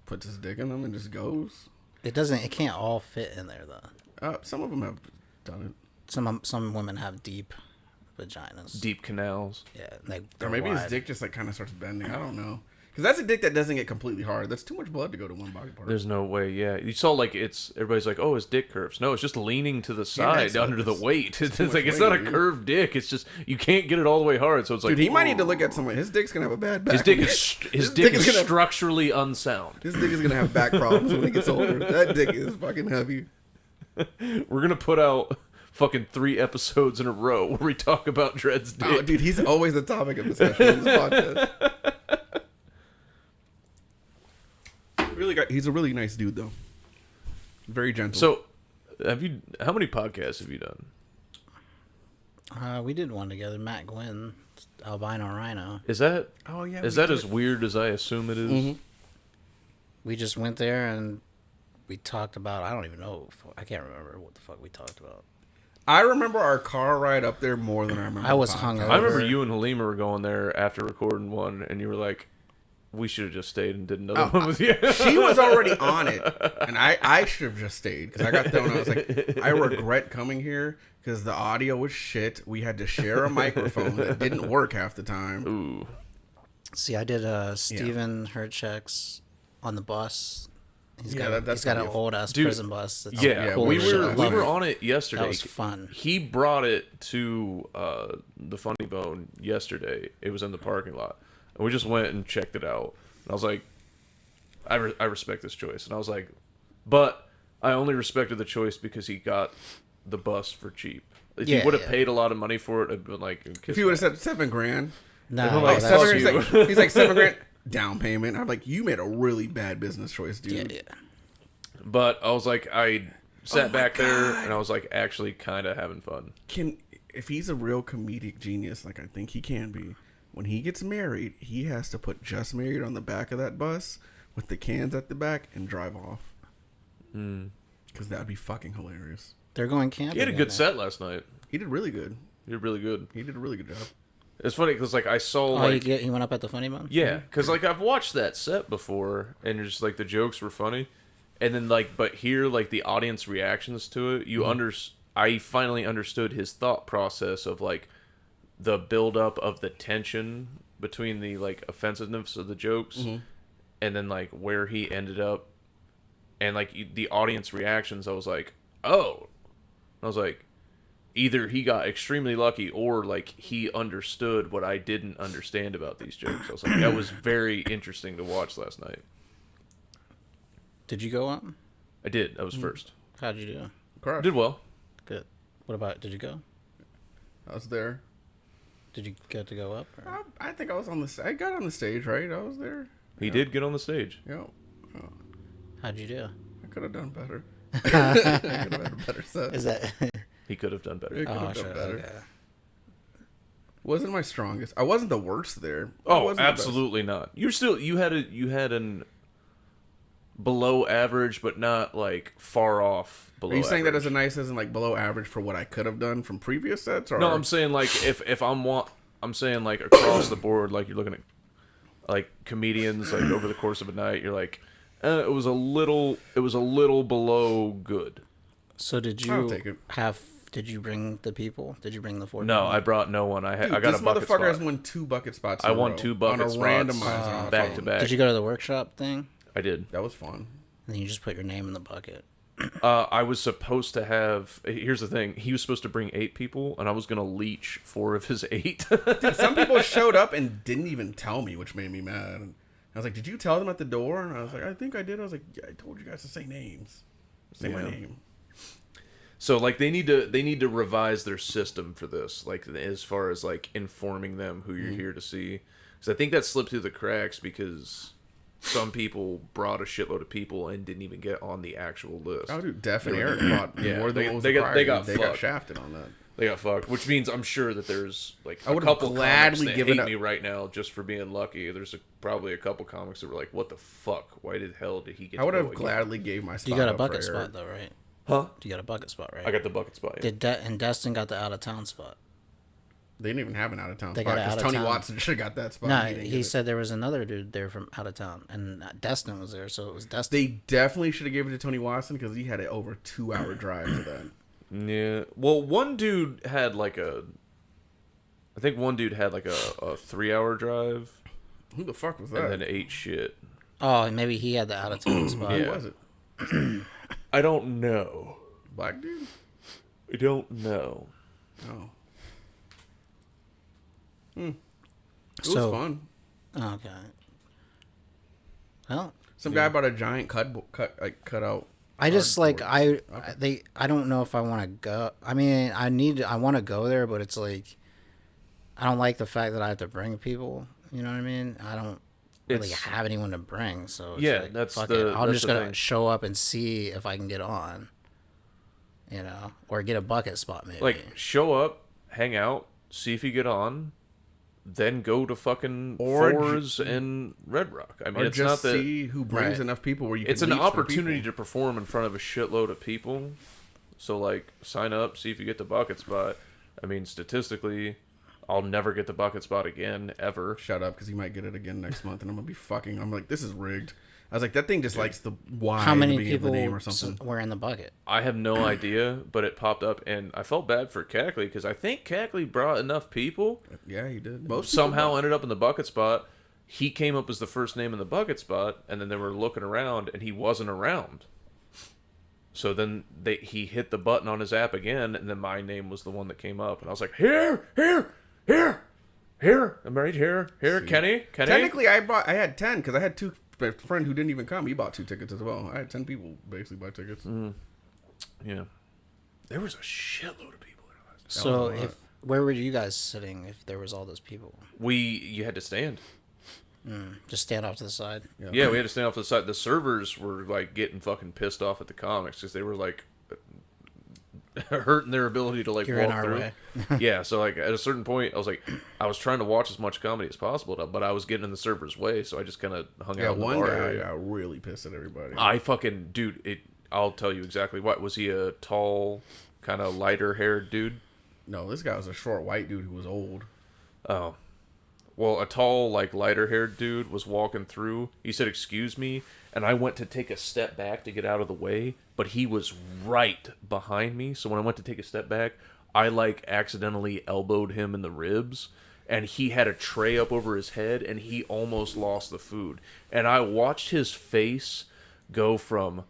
S3: Puts his dick in them and just goes.
S2: It doesn't. It can't all fit in there though.
S3: Some of them have done it.
S2: Some women have deep vaginas.
S1: Deep canals.
S2: Yeah, like
S3: Or
S2: they're
S3: maybe his
S2: wide.
S3: dick just like kind of starts bending. I don't know. Because that's a dick that doesn't get completely hard. That's too much blood to go to one body part.
S1: There's no way. Yeah, you saw like it's everybody's like, oh, his dick curves. No, it's just leaning to the side
S3: that's-
S1: under the
S3: that's-
S1: weight. It's
S3: much
S1: like it's
S3: weight,
S1: not a
S3: dude.
S1: curved dick. It's just you can't get it all the way hard. So it's like,
S3: Dude, he might need to look at someone. His dick's gonna have a bad back.
S1: his dick is
S3: gonna-
S1: structurally unsound.
S3: His dick is gonna have back problems when he gets older. That dick is fucking heavy.
S1: We're gonna put out fucking 3 episodes in a row where we talk about Dred's dick.
S3: Oh, dude, he's always the topic of discussion on this podcast. He's a really nice dude, though. Very gentle.
S1: So, how many podcasts have you done?
S2: We did one together. Matt Gwynn, albino rhino.
S1: Is that
S3: Oh yeah.
S1: is that as weird as I assume it is?
S3: Mm-hmm.
S2: We just went there and we talked about. I don't even know. I can't remember what the fuck we talked about.
S3: I remember our car ride up there more than I remember.
S2: I was
S3: the podcast.
S2: hungover.
S1: I remember you and Halima were going there after recording one, and you were like, "We should have just stayed and did another one with you."
S3: She was already on it, and I should have just stayed because I got there and I was like, I regret coming here because the audio was shit. We had to share a microphone that didn't work half the time.
S1: Ooh.
S2: See, I did Steven Herchek's on the bus. He's
S3: Yeah,
S2: got
S3: that's
S2: he's got
S3: gonna
S2: an
S3: be a-
S2: old ass
S1: Dude,
S2: prison bus. That's
S1: Yeah,
S2: cool
S3: we
S2: as
S3: were-
S2: shit. I
S1: we
S2: love
S1: were
S2: it.
S1: on it yesterday.
S2: That was fun.
S1: He brought it to the Funny Bone yesterday. It was in the parking lot, and we just went and checked it out. And I was like, I respect this choice. And I was like, but I only respected the choice because he got the bus for cheap. If
S2: Yeah,
S1: he would have
S2: yeah.
S1: paid a lot of money for it, I'd been like,
S3: If he would have said $7,000,
S2: No,
S1: I'm
S2: no,
S1: like,
S2: that's-
S1: fuck you.
S3: he's like $7,000 down payment. I'm like, you made a really bad business choice, dude.
S2: yeah.
S1: But I was like, I sat
S3: my
S1: back there
S3: God.
S1: and I was like, actually kind of having fun.
S3: If he's a real comedic genius, like I think he can be, when he gets married, he has to put "Just Married" on the back of that bus with the cans at the back and drive off. Because that'd be fucking hilarious.
S2: They're going camping.
S1: He had a
S2: in
S1: good
S2: there.
S1: set last night.
S3: He did really good.
S1: He did really good.
S3: He did a really good job.
S1: It's funny because like I saw
S2: Oh,
S1: like
S2: he went up at the Funny Bone?
S1: yeah, because like I've watched that set before, and just like the jokes were funny, and then like but here like the audience reactions to it, I finally understood his thought process of like the build up of the tension between the like offensiveness of the jokes, and then like where he ended up, and like the audience reactions. I was like, oh, I was like, either he got extremely lucky or like he understood what I didn't understand about these jokes. I was like, that was very interesting to watch last night.
S2: Did you go up?
S1: I did. I was first.
S2: How'd you do?
S3: Crush.
S1: Did well.
S2: Good. What about, did you go?
S3: I was there.
S2: Did you get to go up? Or?
S3: I think I was on the. I got on the stage, right? I was there.
S1: He did get on the stage.
S3: Yeah.
S2: How'd you do?
S3: I could have done better. I could have had a better set.
S2: Is that...
S1: He could have done better.
S3: It could
S2: oh,
S3: have done
S2: sure.
S3: better.
S2: Okay.
S3: Wasn't my strongest. I wasn't the worst there. I
S1: Oh,
S3: wasn't the best.
S1: absolutely not. You had an below average, but not like far off below.
S3: Are you saying that
S1: average.
S3: as a nice as in like below average for what I could have done from previous sets? Or
S1: No, I'm saying like if I'm saying like across the board, like you're looking at like comedians like over the course of a night, you're like, it was a little below good.
S2: So did
S3: I'll
S2: you
S3: take it.
S2: did you bring the people? Did you bring the 4
S1: No,
S2: people?
S1: I brought no one. I
S3: Dude,
S1: got
S3: this
S1: a bucket
S3: motherfucker
S1: spot.
S3: has won 2 bucket spots.
S1: I
S3: in a
S1: won
S3: row
S1: 2 bucket
S3: on a
S1: spots
S3: randomizer on a
S1: back to
S3: phone.
S1: back.
S2: Did you go to the workshop thing?
S1: I did.
S3: That was fun.
S2: And then you just put your name in the bucket.
S1: I was supposed to have. Here's the thing. He was supposed to bring 8 people, and I was gonna leech 4 of his 8.
S3: Dude, some people showed up and didn't even tell me, which made me mad. And I was like, "Did you tell them at the door?" And I was like, "I think I did." I was like, "Yeah, I told you guys to say names. Say my
S1: Yeah.
S3: name."
S1: So like they need to revise their system for this, like as far as like informing them who you're here to see. Because I think that slipped through the cracks because some people brought a shitload of people and didn't even get on the actual list.
S3: Oh, dude, Def and Eric bought
S1: Yeah,
S3: more than
S1: they-
S3: what was
S1: they got-
S3: required.
S1: they got
S3: They got
S1: fucked.
S3: shafted on that.
S1: They got fucked, which means I'm sure that there's like
S3: I
S1: a
S3: would've
S1: couple
S3: gladly
S1: comics that
S3: given
S1: hate
S3: up-
S1: me right now just for being lucky. There's probably a couple comics that were like, "What the fuck? Why did hell did he get?"
S3: I would
S1: to
S3: have
S1: go again?"
S3: gladly gave my spot.
S2: You got a
S3: up
S2: bucket
S3: for Eric.
S2: spot though, right?
S1: Huh?
S2: You got a bucket spot, right?
S1: I got the bucket spot. Yeah.
S2: And Destin got the out of town spot.
S3: They didn't even have an out of town
S2: They
S3: spot
S2: got it
S3: because
S2: out of
S3: Tony
S2: town.
S3: Watson should have got that spot.
S2: No,
S3: didn't
S2: he
S3: get it.
S2: said there was another dude there from out of town, and Destin was there, so it was Destin.
S3: They definitely should have given it to Tony Watson because he had an over 2-hour drive to that.
S1: Yeah. Well, one dude had like a 3-hour drive
S3: Who the fuck was
S1: and
S3: that?
S1: then ate shit.
S2: Oh, maybe he had the out of town spot.
S3: Who
S1: Yeah.
S3: was it?
S1: I don't know.
S3: Black dude?
S1: I don't know.
S3: Oh. It was
S2: So-
S3: fun.
S2: Okay. Well,
S3: Some guy bought a giant cut out.
S2: I just like
S3: cardboard.
S2: I don't know if I want to go. I mean, I want to go there, but it's like I don't like the fact that I have to bring people. You know what I mean? I don't really
S1: It's-
S2: have anyone to bring, so it's
S1: Yeah,
S2: like,
S1: that's
S2: fuck
S1: the-
S2: it. I'm
S1: that's
S2: just
S1: the
S2: gonna
S1: thing.
S2: show up and see if I can get on. Or get a bucket spot maybe.
S1: Like, show up, hang out, see if you get on, then go to fucking
S3: Or
S1: Fours and Red Rock. I mean,
S3: Or
S1: it's
S3: just
S1: not that
S3: see who brings
S2: Right.
S3: enough people where you.
S1: it's
S3: can
S1: an
S3: reach their
S1: opportunity
S3: people.
S1: to perform in front of a shitload of people. So like, sign up, see if you get the bucket spot. I mean, statistically, I'll never get the bucket spot again ever.
S3: Shut up, because he might get it again next month, and I'm gonna be fucking. I'm like, this is rigged. I was like, that thing just likes the Y
S2: How
S3: at
S2: many
S3: the beginning of the
S2: people
S3: name or something.
S2: were in the bucket?
S1: I have no idea, but it popped up, and I felt bad for Cackley because I think Cackley brought enough people.
S3: Yeah, he did. Most
S1: Somehow
S3: people
S1: ended up in the bucket spot. He came up as the first name in the bucket spot, and then they were looking around, and he wasn't around. So then he hit the button on his app again, and then my name was the one that came up, and I was like, here, I'm right here, Kenny.
S3: Technically, I had 10 because I had two. My friend who didn't even come, he bought 2 tickets as well. I had 10 people basically buy tickets.
S1: Yeah, there was a shitload of people there last.
S2: So where were you guys sitting if there was all those people?
S1: You had to stand.
S2: Just stand off to the side.
S1: Yeah, we had to stand off to the side. The servers were like getting fucking pissed off at the comics because they were like hurting their ability to like
S2: You're
S1: walk
S2: in our
S1: through.
S2: way.
S1: Yeah, so like at a certain point, I was trying to watch as much comedy as possible, but I was getting in the server's way, so I just kind of hung out in the
S3: one
S1: bar
S3: guy
S1: area.
S3: got really pissed at everybody.
S1: I fucking dude, I'll tell you exactly what was he a tall, kind of lighter haired dude?
S3: No, this guy was a short white dude who was old.
S1: Oh. Well, a tall, like, lighter-haired dude was walking through. He said, excuse me, and I went to take a step back to get out of the way, but he was right behind me, so when I went to take a step back, I, like, accidentally elbowed him in the ribs, and he had a tray up over his head, and he almost lost the food. And I watched his face go from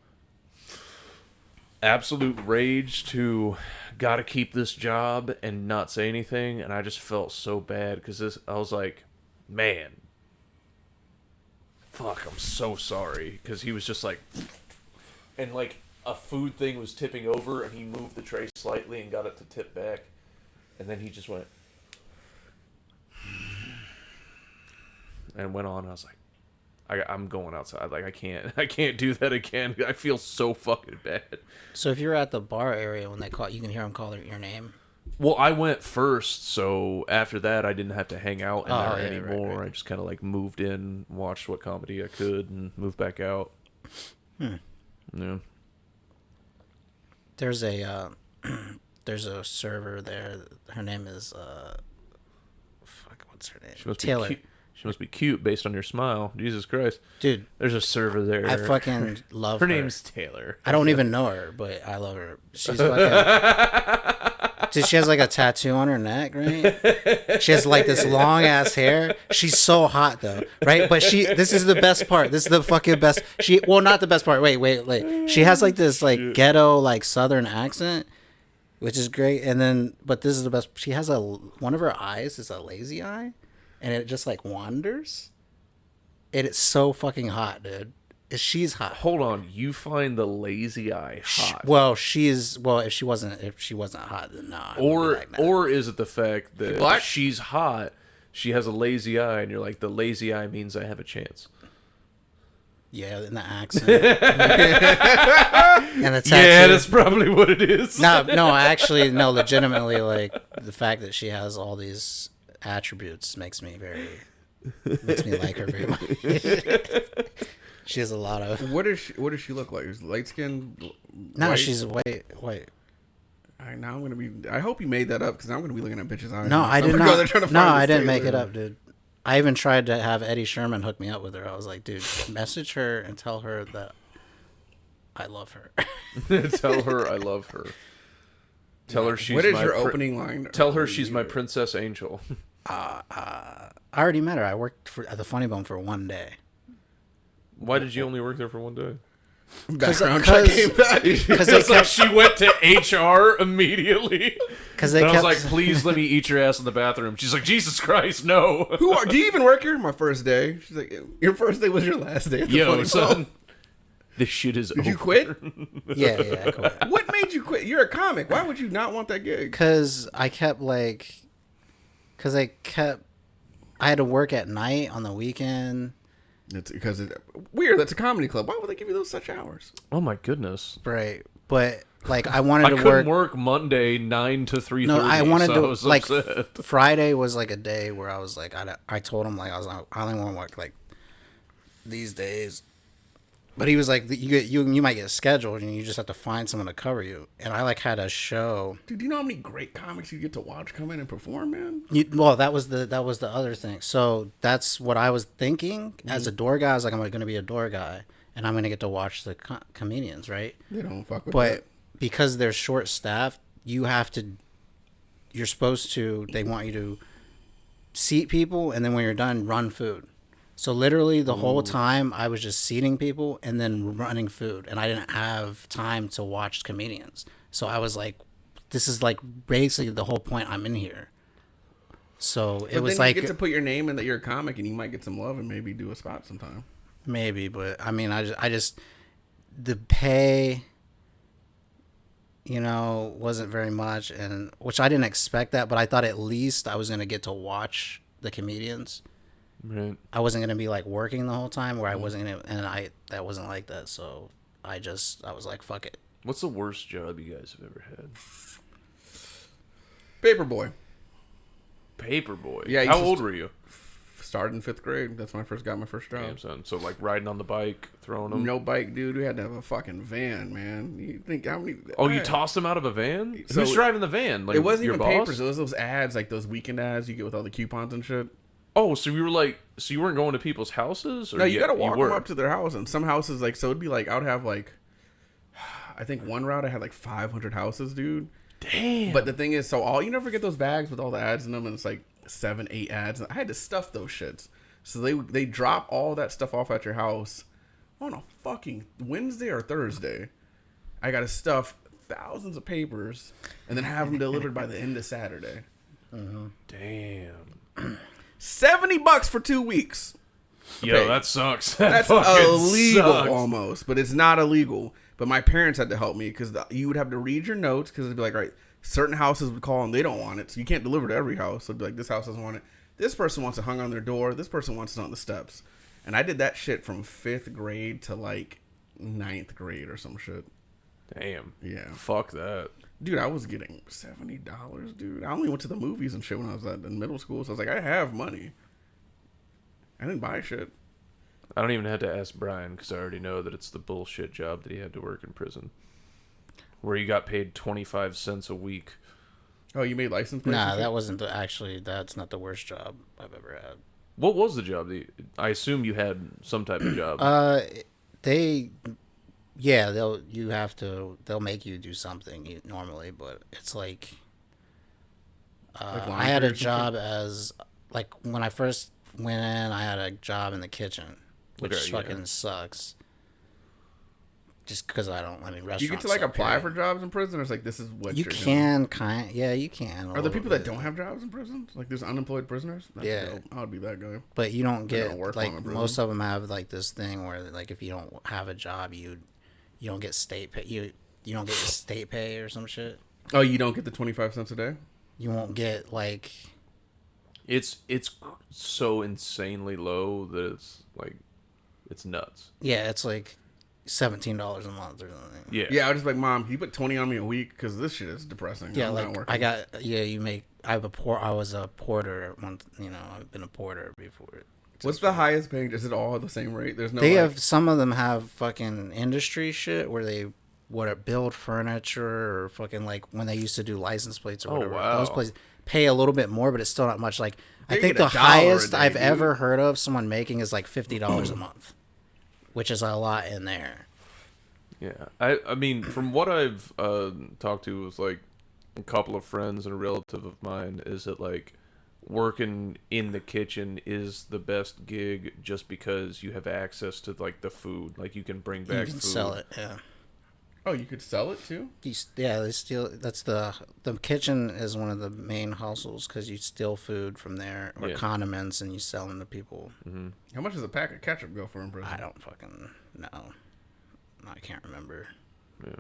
S1: absolute rage to gotta keep this job and not say anything, and I just felt so bad because I was like, man, fuck, I'm so sorry, because he was just like, and like a food thing was tipping over, and he moved the tray slightly and got it to tip back, and then he just went and went on. And I was like, I'm going outside. Like, I can't do that again. I feel so fucking bad.
S2: So if you're at the bar area when they call, you can hear them call your name.
S1: Well, I went first, so after that, I didn't have to hang out in there
S2: yeah,
S1: anymore.
S2: right.
S1: I just kind of like moved in, watched what comedy I could, and moved back out. Yeah.
S2: There's a server there. Her name is what's her name? Taylor.
S1: She must be cute based on your smile. Jesus Christ.
S2: Dude,
S1: There's a server there.
S2: I fucking love
S1: her
S2: her.
S1: name's Taylor.
S2: I don't even know her, but I love her. She's fucking... Dude, she has like a tattoo on her neck, right? She has like this long ass hair. She's so hot though, right? But this is the best part. This is the fucking best. Not the best part. Wait. She has like this like ghetto like southern accent, which is great. And then, but this is the best. She has one of her eyes is a lazy eye, and it just like wanders. And it's so fucking hot, dude. She's hot.
S1: Hold on, you find the lazy eye hot?
S2: Well, if she wasn't hot, then no.
S1: Or is it the fact that
S3: Black?
S1: she's hot, she has a lazy eye, and you're like, the lazy eye means I have a chance?
S2: Yeah, in the accent. And the tattoo.
S1: Yeah, that's probably what it is.
S2: No, legitimately, like the fact that she has all these attributes makes me like her very much. She has a lot of.
S3: What does she look like? Is light skin?
S2: No, she's white.
S3: All right, now I'm gonna be. I hope you made that up because I'm gonna be looking at bitches' eyes.
S2: No, I did
S3: I'm gonna
S2: not.
S3: go there trying to
S2: No,
S3: find
S2: I
S3: this
S2: didn't make
S3: Taylor.
S2: it up, dude. I even tried to have Eddie Sherman hook me up with her. I was like, dude, message her and tell her that I love her.
S1: Tell her I love her. Tell her she's
S3: What is
S1: my
S3: your opening line?
S1: Tell her she's my princess angel.
S2: I already met her. I worked at the Funny Bone for one day.
S1: Why did you only work there for one day?
S3: Background check came back.
S2: Because
S1: She went to HR immediately.
S2: Because
S1: And I was like, please let me eat your ass in the bathroom. She's like, Jesus Christ, no.
S3: Do you even work here? My first day. She's like, your first day was your last day. At the
S1: Yo,
S3: Funny
S1: son.
S3: Bone.
S1: This shit is
S3: Did
S1: over.
S3: you quit?
S2: yeah, I quit.
S3: What made you quit? You're a comic. Why would you not want that gig?
S2: Because I had to work at night on the weekend.
S3: It's because weird. That's a comedy club. Why would they give you those such hours?
S1: Oh my goodness.
S2: Right. But Like I wanted
S1: I
S2: to
S1: couldn't work Monday 9 to 3:30.
S2: No, I wanted
S1: so
S2: to
S1: I was
S2: like
S1: upset.
S2: Friday was like a day where I was like I told him like I was like I only want to work like these days. But he was like, you might get scheduled, and you just have to find someone to cover you. And I like had a show.
S3: Dude, do you know how many great comics you get to watch come in and perform, man?
S2: Well, that was the other thing. So that's what I was thinking as a door guy. I was like, I'm going to be a door guy, and I'm going to get to watch the comedians, right?
S3: They don't fuck with
S2: But
S3: that.
S2: because they're short staffed, you're supposed to. They want you to seat people, and then when you're done, run food. So literally the whole time I was just seating people and then running food, and I didn't have time to watch comedians. So I was like, this is like basically the whole point I'm in here. So it
S3: But
S2: was
S3: then
S2: like
S3: you get to put your name in that you're a comic, and you might get some love and maybe do a spot sometime.
S2: maybe, but I mean, I just the pay, wasn't very much, and which I didn't expect that, but I thought at least I was gonna get to watch the comedians.
S1: Right.
S2: I wasn't gonna be like working the whole time, where I wasn't gonna, and that wasn't like that. So I was like, fuck it.
S1: What's the worst job you guys have ever had?
S3: Paperboy.
S1: Paperboy.
S3: Yeah,
S1: How old were you?
S3: Started in 5th grade. That's when I first got my first job.
S1: Damn, son. So like riding on the bike, throwing them.
S3: No bike, dude. We had to have a fucking van, man. You think how many?
S1: Oh, you tossed them out of a van?
S3: So
S1: Who's driving the van? Like
S3: It wasn't
S1: your
S3: even
S1: boss?
S3: papers. It was those ads, like those weekend ads you get with all the coupons and shit.
S1: Oh, so you were like, so you weren't going to people's houses? Or
S3: No, you gotta walk
S1: were?
S3: them up to their house. And some houses, like, so it'd be like, I would have like, I think one route I had like 500 houses, dude.
S1: Damn.
S3: But the thing is, so you never get those bags with all the ads in them, and it's like 7, 8 ads. I had to stuff those shits. So they drop all that stuff off at your house on a fucking Wednesday or Thursday. I got to stuff thousands of papers and then have them delivered by the end of Saturday.
S1: Damn.
S3: $70 for 2 weeks.
S1: Yo,
S3: Okay.
S1: that sucks.
S3: That's
S1: fucking
S3: illegal
S1: sucks.
S3: almost, but it's not illegal. But my parents had to help me because you would have to read your notes because it'd be like, right, certain houses would call and they don't want it, so you can't deliver to every house. So it'd be like, this house doesn't want it. This person wants it hung on their door. This person wants it on the steps. And I did that shit from 5th grade to like 9th grade or some shit.
S1: Damn.
S3: Yeah.
S1: Fuck that.
S3: Dude, I was getting $70, dude. I only went to the movies and shit when I was in middle school, so I was like, I have money. I didn't buy shit.
S1: I don't even have to ask Brian because I already know that it's the bullshit job that he had to work in prison, where he got paid 25 cents a week.
S3: Oh, you made license plates?
S2: Nah,
S3: and shit?
S2: that wasn't that's not the worst job I've ever had.
S1: What was the job? I assume you had some type of job.
S2: They'll make you do something normally, but it's like,
S3: Like
S2: I had
S3: laundry
S2: a
S3: or some
S2: job as, like, when I first went in, I had a job in the kitchen, which
S1: Okay, yeah.
S2: fucking sucks. Just because I don't, restaurants.
S3: Do you get to like
S2: suck,
S3: apply
S2: period.
S3: for jobs in prison, or it's like this is what
S2: You
S3: you're
S2: can
S3: doing?
S2: you can.
S3: Are there people that don't have jobs in prison? Like there's unemployed prisoners? That's
S2: Yeah.
S3: dope. I would be that guy.
S2: But you don't
S3: They
S2: get
S3: don't work
S2: like
S3: long in
S2: most of them have like this thing where like if you don't have a job, you don't get state pay. You don't get your state pay or some shit.
S3: Oh, you don't get the 25 cents a day?
S2: You won't get like.
S1: It's so insanely low that it's like, it's nuts.
S2: Yeah, it's like $17 a month or something.
S1: Yeah.
S3: Yeah, I was just like, Mom, can you put 20 on me a week? Because this shit is depressing.
S2: Yeah,
S3: I'm not
S2: like
S3: working.
S2: I was a porter at one. I've been a porter before.
S3: What's the highest paying? Is it all the same rate? There's no.
S2: They
S3: like,
S2: have some of them have fucking industry shit where they build furniture or fucking like when they used to do license plates or
S1: Oh,
S2: whatever.
S1: wow.
S2: Those places pay a little bit more, but it's still not much. Like I
S3: They
S2: think
S3: get
S2: the
S3: $1 a
S2: highest
S3: day,
S2: I've
S3: dude.
S2: ever heard of someone making is like $50 a month, which is a lot in there.
S1: Yeah, I mean, from what I've talked to with like a couple of friends and a relative of mine, is that like working in the kitchen is the best gig just because you have access to like the food, like you can bring back
S2: You can
S1: food.
S2: sell it, yeah.
S3: Oh, you could sell it too?
S2: They steal. That's the kitchen is one of the main hustles because you steal food from there or
S1: Yeah.
S2: condiments and you sell them to people.
S3: How much does a pack of ketchup go for in prison?
S2: I don't fucking know. I can't remember.
S1: Yeah.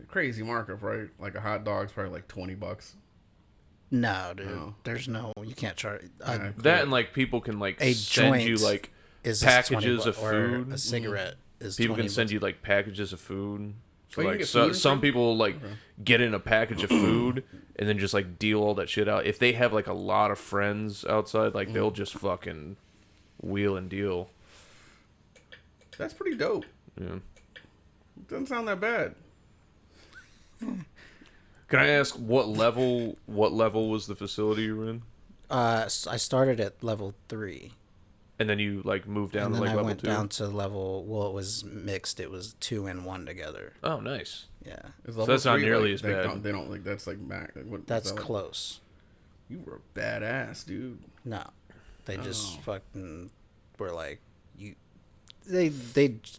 S3: Crazy markup, right? Like a hot dog's probably like $20.
S2: No, dude.
S3: No.
S2: There's no. You can't charge.
S3: Yeah.
S1: That and like people can like
S2: A
S1: send you
S2: joint
S1: like
S2: Is
S1: packages
S2: $20
S1: of
S2: or
S1: food.
S2: a cigarette is
S1: People can
S2: $20.
S1: send you like packages of food. So
S3: you can
S1: like
S3: get
S1: so,
S3: food
S1: some
S3: and
S1: people like get in a package of food and then just like deal all that shit out. If they have like a lot of friends outside, like they'll just fucking wheel and deal.
S3: That's pretty dope.
S1: Yeah.
S3: Doesn't sound that bad.
S1: Can I ask what level was the facility you were in?
S2: I started at level 3.
S1: And then you like moved down
S2: And
S1: to
S2: then
S1: like
S2: I
S1: level
S2: went
S1: 2?
S2: down to level, well, it was mixed. It was 2 and 1 together.
S1: Oh, nice.
S2: Yeah.
S3: Is
S1: So
S3: level
S1: that's not
S3: 3,
S1: nearly
S3: like,
S1: as
S3: they
S1: bad.
S3: They don't like that's like Mac. Like, what,
S2: That's
S3: is that like?
S2: close.
S3: You were a badass, dude.
S2: No. They just
S3: Oh.
S2: fucking were like, they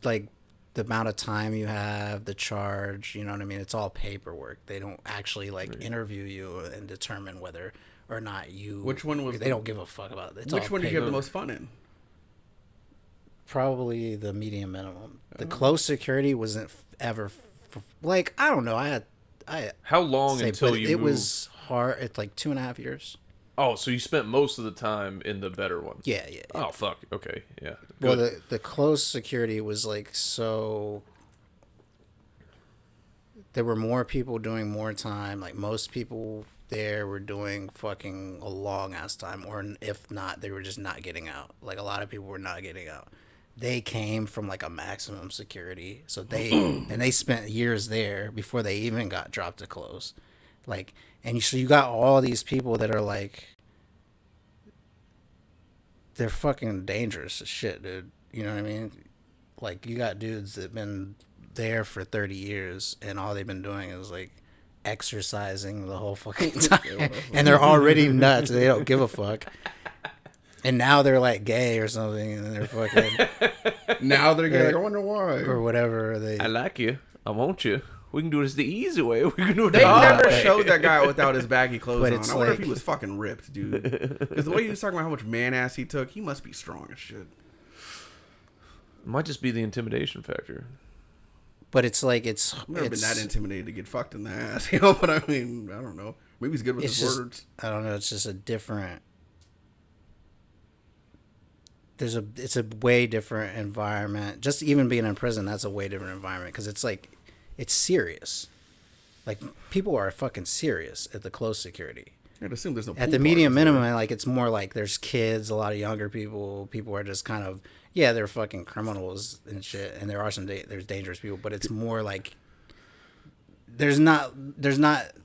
S2: like, the amount of time you have, the charge, you know what I mean? It's all paperwork. They don't actually like interview you and determine whether or not you.
S3: Which one was
S2: They don't give a fuck about it. It's
S3: Which
S2: all
S3: one did you have the
S2: paper.
S3: most fun in?
S2: Probably the medium minimum. The close security wasn't ever like, I don't know. I
S1: How long
S2: say,
S1: until
S2: but
S1: you
S2: it
S1: moved?
S2: was hard. It's like 2.5 years.
S1: Oh, so you spent most of the time in the better one.
S2: Yeah.
S1: Oh, fuck. Okay. Yeah.
S2: Well,
S1: Good.
S2: the close security was like, so there were more people doing more time. Like most people there were doing fucking a long ass time, or if not, they were just not getting out. Like a lot of people were not getting out. They came from like a maximum security, so they spent years there before they even got dropped to close. Like, and so you got all these people that are like, they're fucking dangerous as shit, dude. You know what I mean? Like, you got dudes that been there for 30 years, and all they've been doing is like exercising the whole fucking time, and they're already nuts. They don't give a fuck. And now they're like gay or something, and they're fucking
S3: Now they're gay. Like, I wonder why.
S2: or whatever.
S1: I like you. I want you. We can do this the easy way. We can do it
S3: They
S1: the hard
S3: never
S1: way.
S3: showed that guy without his baggy clothes
S2: But
S3: on.
S2: it's
S3: I wonder if
S2: like-
S3: he was fucking ripped, dude. Because the way he was talking about how much man ass he took, he must be strong as shit.
S1: Might just be the intimidation factor.
S2: But it's like
S3: I've never been that intimidated to get fucked in the ass, you know. But I mean, I don't know. Maybe he's good with
S2: It's
S3: his
S2: just,
S3: words.
S2: I don't know. It's just a different. It's a way different environment. Just even being in prison, that's a way different environment because it's like, it's serious. Like people are fucking serious at the close security.
S3: I'd assume there's no
S2: At
S3: pool
S2: the medium
S3: parties there.
S2: minimum, like it's more like there's kids, a lot of younger people. People are just kind of, yeah, they're fucking criminals and shit, and there are there's dangerous people, but it's more like there's not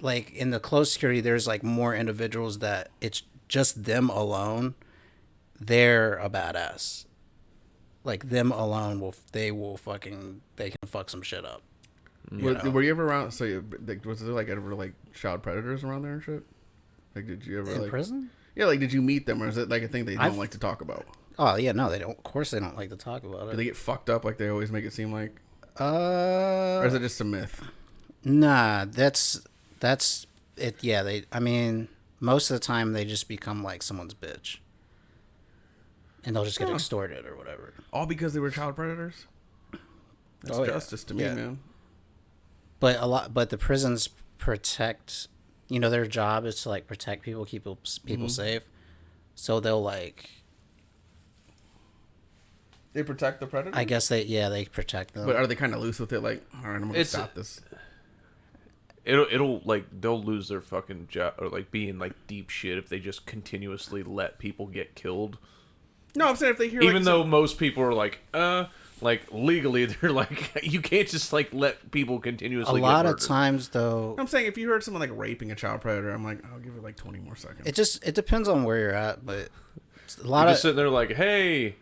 S2: like in the close security. There's like more individuals that it's just them alone. They're a badass. Like them alone they can fuck some shit up. You know?
S3: Were you ever around? So, was there like ever like child predators around there and shit? Like, did you ever
S2: In prison?
S3: Yeah, like, did you meet them, or is it like a thing they don't
S2: I've-
S3: like to talk about?
S2: Oh yeah, no, they don't. Of course, they don't like to talk about
S3: Do
S2: it.
S3: they get fucked up like they always make it seem like, or is it just a myth?
S2: Nah, that's it. Yeah, I mean, most of the time they just become like someone's bitch, and they'll just get extorted or whatever.
S3: All because they were child predators? That's
S2: Oh, yeah.
S3: justice to me,
S2: Yeah.
S3: man.
S2: But the prisons protect. You know, their job is to like protect people, keep people safe. So they'll like.
S3: They protect the predators.
S2: I guess they protect them.
S3: But are they kind of loose with it? Like, all right, I'm gonna
S1: It's-
S3: stop this.
S1: It'll like they'll lose their fucking job or like be in like deep shit if they just continuously let people get killed.
S3: No, I'm saying if they hear,
S1: Even
S3: like,
S1: though most people are like legally they're like you can't just like let people
S2: a
S1: continuously.
S2: lot
S1: get
S2: of
S1: murdered.
S2: times though,
S3: I'm saying if you heard someone like raping a child predator, I'm like, I'll give it like 20 more seconds.
S2: it depends on where you're at, but a lot
S1: You're
S2: of
S1: just sitting there like, hey,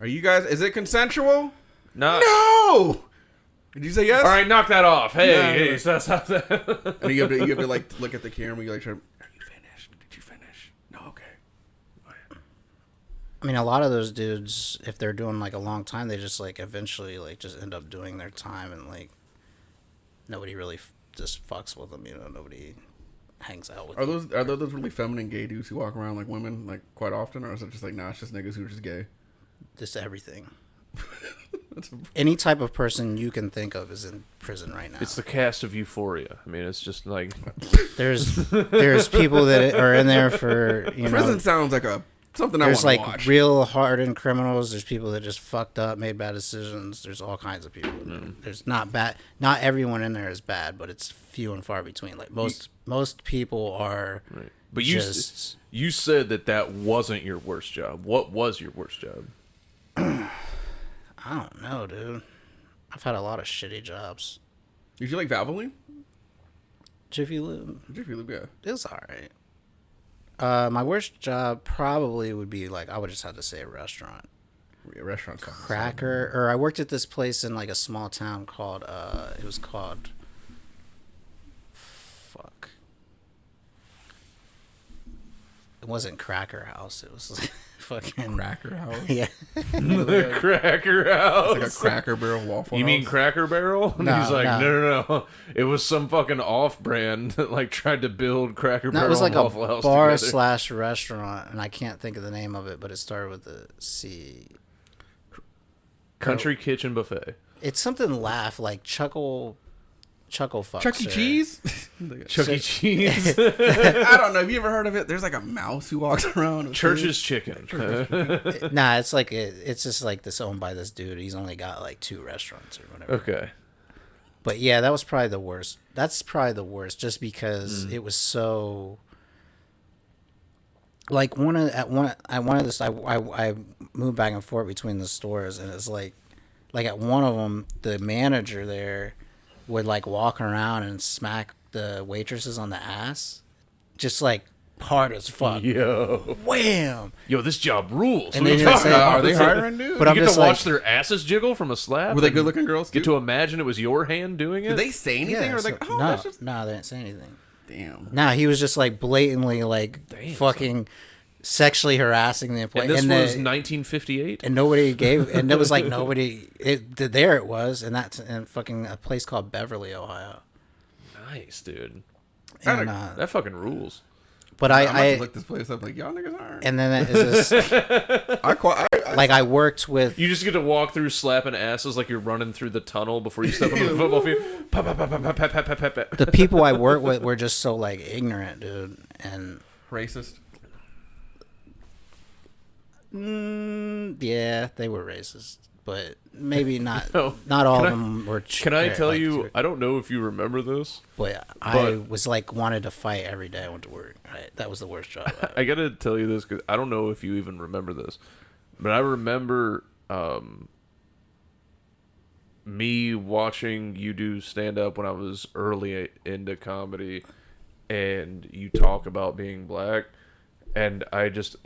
S3: Are you guys? Is it consensual?
S1: not.
S3: No. Did you say yes?
S1: All right, knock that off. Hey,
S3: No.
S1: hey, so that's not that.
S3: And you have to like look at the camera. You like, are you finished? Did you finish? No. Okay.
S2: I mean, a lot of those dudes, if they're doing like a long time, they just like eventually like just end up doing their time, and like nobody really just fucks with them. You know, nobody hangs out with them.
S3: Are those really feminine gay dudes who walk around like women like quite often, or is it just like, nah, it's just niggas who are just gay?
S2: Just everything. Any type of person you can think of is in prison right now.
S1: It's the cast of Euphoria. I mean, it's just like
S2: There's people that are in there for, you
S3: Prison
S2: know,
S3: sounds like a something I
S2: There's
S3: want to
S2: like
S3: watch.
S2: real hardened criminals. There's people that just fucked up, made bad decisions. There's all kinds of people. There's not bad. Not everyone in there is bad, but it's few and far between. Like most people are.
S1: Right. But
S2: just,
S1: you said that wasn't your worst job. What was your worst job?
S2: I don't know, dude. I've had a lot of shitty jobs.
S3: Did you like Valvoline?
S2: Jiffy Lube,
S3: Yeah.
S2: it was alright. My worst job probably would be like I would just have to say a restaurant.
S3: Yeah, restaurant
S2: Cracker, or I worked at this place in like a small town called it was called fuck. It wasn't Cracker House. It was like fucking
S3: Cracker House.
S2: Yeah.
S1: The Cracker House.
S3: It's like a Cracker Barrel Waffle
S1: You
S3: House.
S1: mean Cracker Barrel? And
S2: No,
S1: he's like,
S2: no.
S1: no. It was some fucking off-brand that like tried to build Cracker
S2: That
S1: Barrel
S2: was like
S1: and
S2: a
S1: Waffle House
S2: bar
S1: together.
S2: / restaurant, and I can't think of the name of it, but it started with a C.
S1: Country Kitchen Buffet.
S2: It's something like Chuckle Fucks.
S3: Chuck E.
S2: or-
S3: Cheese?
S1: Chuck E. Cheese.
S3: I don't know. Have you ever heard of it? There's like a mouse who walks around. with
S1: Church's
S3: food.
S1: Chicken.
S2: Nah, it's like it's just like this owned by this dude. He's only got like 2 restaurants or whatever.
S1: Okay.
S2: But yeah, that was probably the worst. That's probably the worst, just because it was so. Like one of this, I moved back and forth between the stores, and it's like at one of them, the manager there would like walk around and smack the waitresses on the ass, just like hard as fuck.
S1: Yo.
S2: Wham!
S1: Yo, this job rules.
S2: And
S1: What are
S2: they
S1: you
S2: didn't
S1: talking
S2: say-
S1: about?
S3: Are they hiring, dude?
S2: But
S1: you
S2: I'm
S1: get
S2: just
S1: to watch
S2: like,
S1: their asses jiggle from a slab?
S3: Were they
S1: and
S3: good looking girls?
S1: Get
S3: Too?
S1: to imagine it was your hand doing it?
S3: Did they say anything?
S2: yeah,
S3: or like, oh,
S2: no,
S3: that's just
S2: no, they didn't say anything.
S3: damn.
S2: Nah, he was just like blatantly like fucking sexually harassing the employee.
S1: And this
S2: and
S1: was
S2: the-
S1: 1958?
S2: and nobody gave, and there was like nobody. There it was, and that's in fucking a place called Beverly, Ohio.
S1: Nice, dude.
S2: And,
S1: That fucking rules.
S2: but
S3: I'm about
S2: I
S3: to look this place up. Like, y'all niggas aren't.
S2: and then it was just, like I worked with.
S1: You just get to walk through slapping asses like you're running through the tunnel before you step onto the football field. Pa, pa, pa, pa, pa, pa, pa, pa, pa, pa.
S2: The people I work with were just so like ignorant, dude, and
S3: Racist.
S2: yeah, they were racist, but maybe not.
S1: No.
S2: Not all
S1: Can
S2: of
S1: I-
S2: them were.
S1: Can I tell
S2: like,
S1: you, I don't know if you remember this.
S2: But I
S1: but-
S2: was like wanted to fight every day I went to work. Right? That was the worst job.
S1: I gotta tell you this because I don't know if you even remember this, but I remember me watching you do stand up when I was early into comedy, and you talk about being black, and I just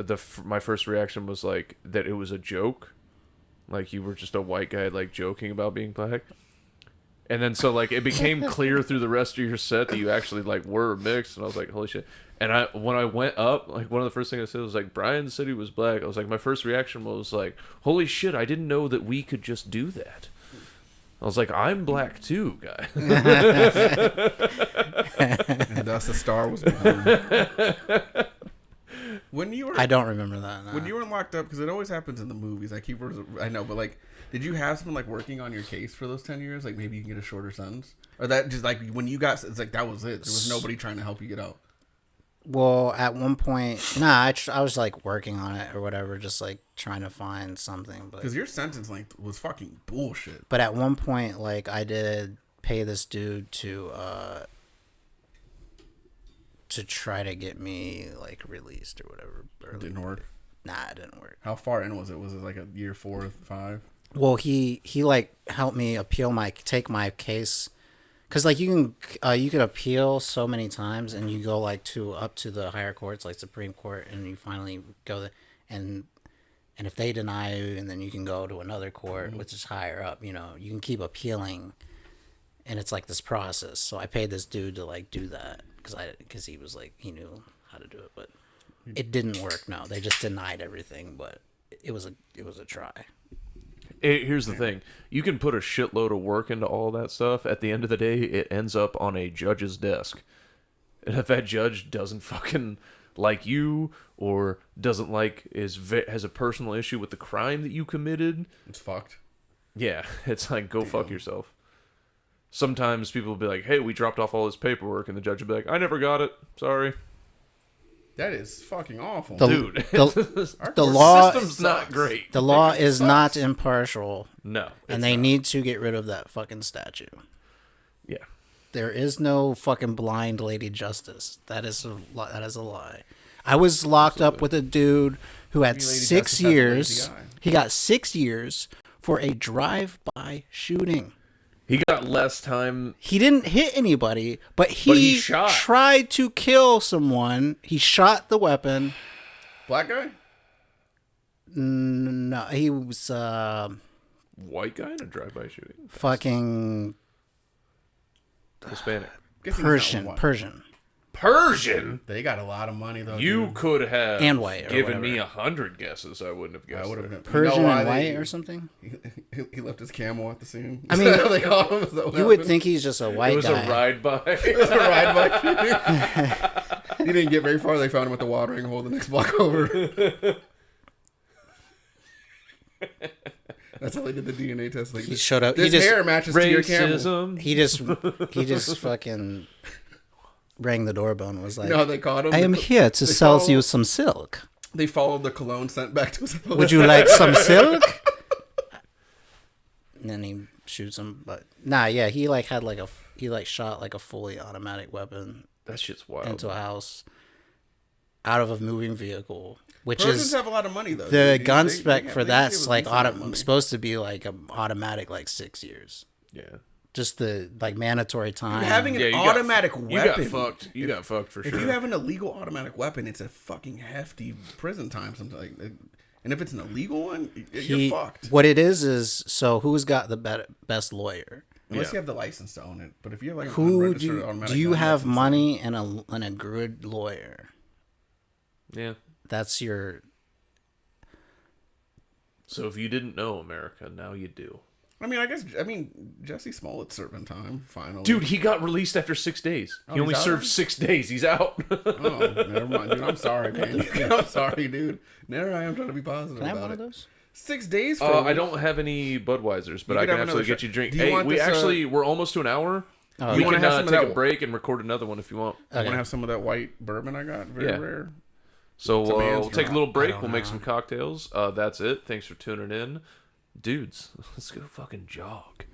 S1: my first reaction was like that it was a joke, like you were just a white guy like joking about being black. And then so like it became clear through the rest of your set that you actually like were mixed, and I was like, holy shit. And when I went up, like one of the first things I said was like, Brian said he was black. I was like, my first reaction was like, holy shit, I didn't know that we could just do that. I was like, I'm black too, guy.
S3: And thus the star was born. When you were,
S2: I don't remember that. No.
S3: when you were locked up, because it always happens in the movies. I know, but like, did you have someone like working on your case for those 10 years? Like maybe you can get a shorter sentence, or that just like when you got, it's like that was it. There was nobody trying to help you get out.
S2: Well, at one point, I was like working on it or whatever, just like trying to find something. But
S3: Because your sentence length was fucking bullshit.
S2: at one point, like I did pay this dude to try to get me like released or whatever.
S3: It didn't work.
S2: Nah, it didn't work.
S3: How far in was it? Was it like a year 4 or 5?
S2: Well, he like helped me take my case, because like you can appeal so many times, and you go like up to the higher courts like Supreme Court, and you finally go there, and if they deny you, and then you can go to another court which is higher up. You know, you can keep appealing, and it's like this process. So I paid this dude to like do that because he was like he knew how to do it, but it didn't work. No, they just denied everything, but it was a try.
S1: Here's the thing. You can put a shitload of work into all that stuff. At the end of the day, it ends up on a judge's desk. And if that judge doesn't fucking like you, or doesn't like, has a personal issue with the crime that you committed,
S3: It's fucked.
S1: yeah, it's like, go fuck yourself. Sometimes people will be like, hey, we dropped off all this paperwork, and the judge will be like, I never got it. Sorry.
S3: That is fucking awful.
S1: Dude.
S2: The
S1: Our
S2: law
S1: system's not great.
S2: The law is not impartial,
S1: No.
S2: and they need to get rid of that fucking statue.
S1: Yeah.
S2: There is no fucking blind lady justice. That is a lie. I was locked up with a dude who had
S3: Lady
S2: 6
S3: Justice has a
S2: years.
S3: lazy eye.
S2: He got 6 years for a drive-by shooting.
S1: He got less time.
S2: He didn't hit anybody, but
S1: he shot.
S2: tried to kill someone. He shot the weapon.
S3: Black guy?
S2: No, he was
S1: White guy in a drive-by shooting.
S2: fucking
S1: Hispanic.
S3: Guess he's not
S2: Persian.
S3: white.
S1: Persian?
S3: They got a lot of money though.
S1: You
S3: dude.
S1: could have
S2: And white or
S1: given me
S2: whatever.
S1: 100 guesses. I wouldn't have guessed.
S3: I would have
S1: it.
S3: been
S2: Persian
S3: why
S2: and
S3: they-
S2: white or something.
S3: He left his camel at the scene.
S2: I mean,
S3: They called him, is that what
S2: You would
S3: happened?
S2: think he's just a white
S1: It was
S2: guy.
S1: a ride by.
S3: It was a ride bike. He didn't get very far. They found him at the watering hole the next block over. That's how they did the DNA test. Like,
S2: He showed up.
S3: This
S2: He just
S3: hair matches to your camel.
S1: Racism.
S2: he just fucking rang the doorbell and was like,
S3: You know how they caught him?
S2: "I am
S3: They-
S2: here to
S3: they
S2: sell
S3: follow-
S2: you some silk.
S3: They followed the cologne sent back to his
S2: Would you like some silk?" And then he shoots him, but yeah, he shot like a fully automatic weapon
S1: That shit's wild.
S2: into a house out of a moving vehicle, which
S3: Persians
S2: is
S3: have a lot of money though.
S2: the
S3: dude.
S2: gun
S3: They-
S2: spec
S3: they-
S2: for
S3: they
S2: that's
S3: give a
S2: like
S3: decent amount of money.
S2: supposed to be like an automatic, like 6 years.
S1: Yeah.
S2: Just the like mandatory time.
S3: Having an
S1: Yeah, you
S3: automatic
S1: got,
S3: weapon.
S1: You got fucked. You got fucked for
S3: If
S1: sure.
S3: you have an illegal automatic weapon, it's a fucking hefty prison time. Something like that. And if it's an illegal one, you're fucked.
S2: What it is so who's got the best lawyer?
S3: Unless
S1: Yeah.
S3: you have the license to own it. But if you have like an
S2: Who
S3: unregistered automatic
S2: do you
S3: gun,
S2: have
S3: that's insane.
S2: money and a good lawyer?
S1: yeah.
S2: That's your.
S1: So if you didn't know America, now you do.
S3: I mean, Jesse Smollett's serving time finally.
S1: Dude, he got released after 6 days. He
S3: he's
S1: only
S3: out
S1: served
S3: already?
S1: 6 days. He's out.
S3: Oh, never mind, dude. I'm sorry, man. I'm sorry, dude. Never I am trying to be positive
S2: Can I have
S3: about
S2: one
S3: it.
S2: of those?
S3: 6 days for
S1: I don't have any Budweisers, but
S3: You
S1: I
S3: could
S1: can
S3: have
S1: absolutely
S3: another
S1: get
S3: shot.
S1: you a drink.
S3: Do you
S1: Hey,
S3: want
S1: we
S3: this,
S1: we're almost to an hour.
S2: Oh,
S1: We
S3: You wanna
S1: can
S3: have some of
S1: take
S3: that-
S1: a break and record another one if you want.
S3: I want
S2: Okay.
S3: to have some of that white bourbon I got. Very
S1: Yeah.
S3: rare.
S1: So
S3: It's a man's
S1: we'll take a
S3: drop.
S1: little break.
S2: don't
S1: We'll make
S2: know.
S1: some cocktails. That's it. Thanks for tuning in. Dudes, let's go fucking jog.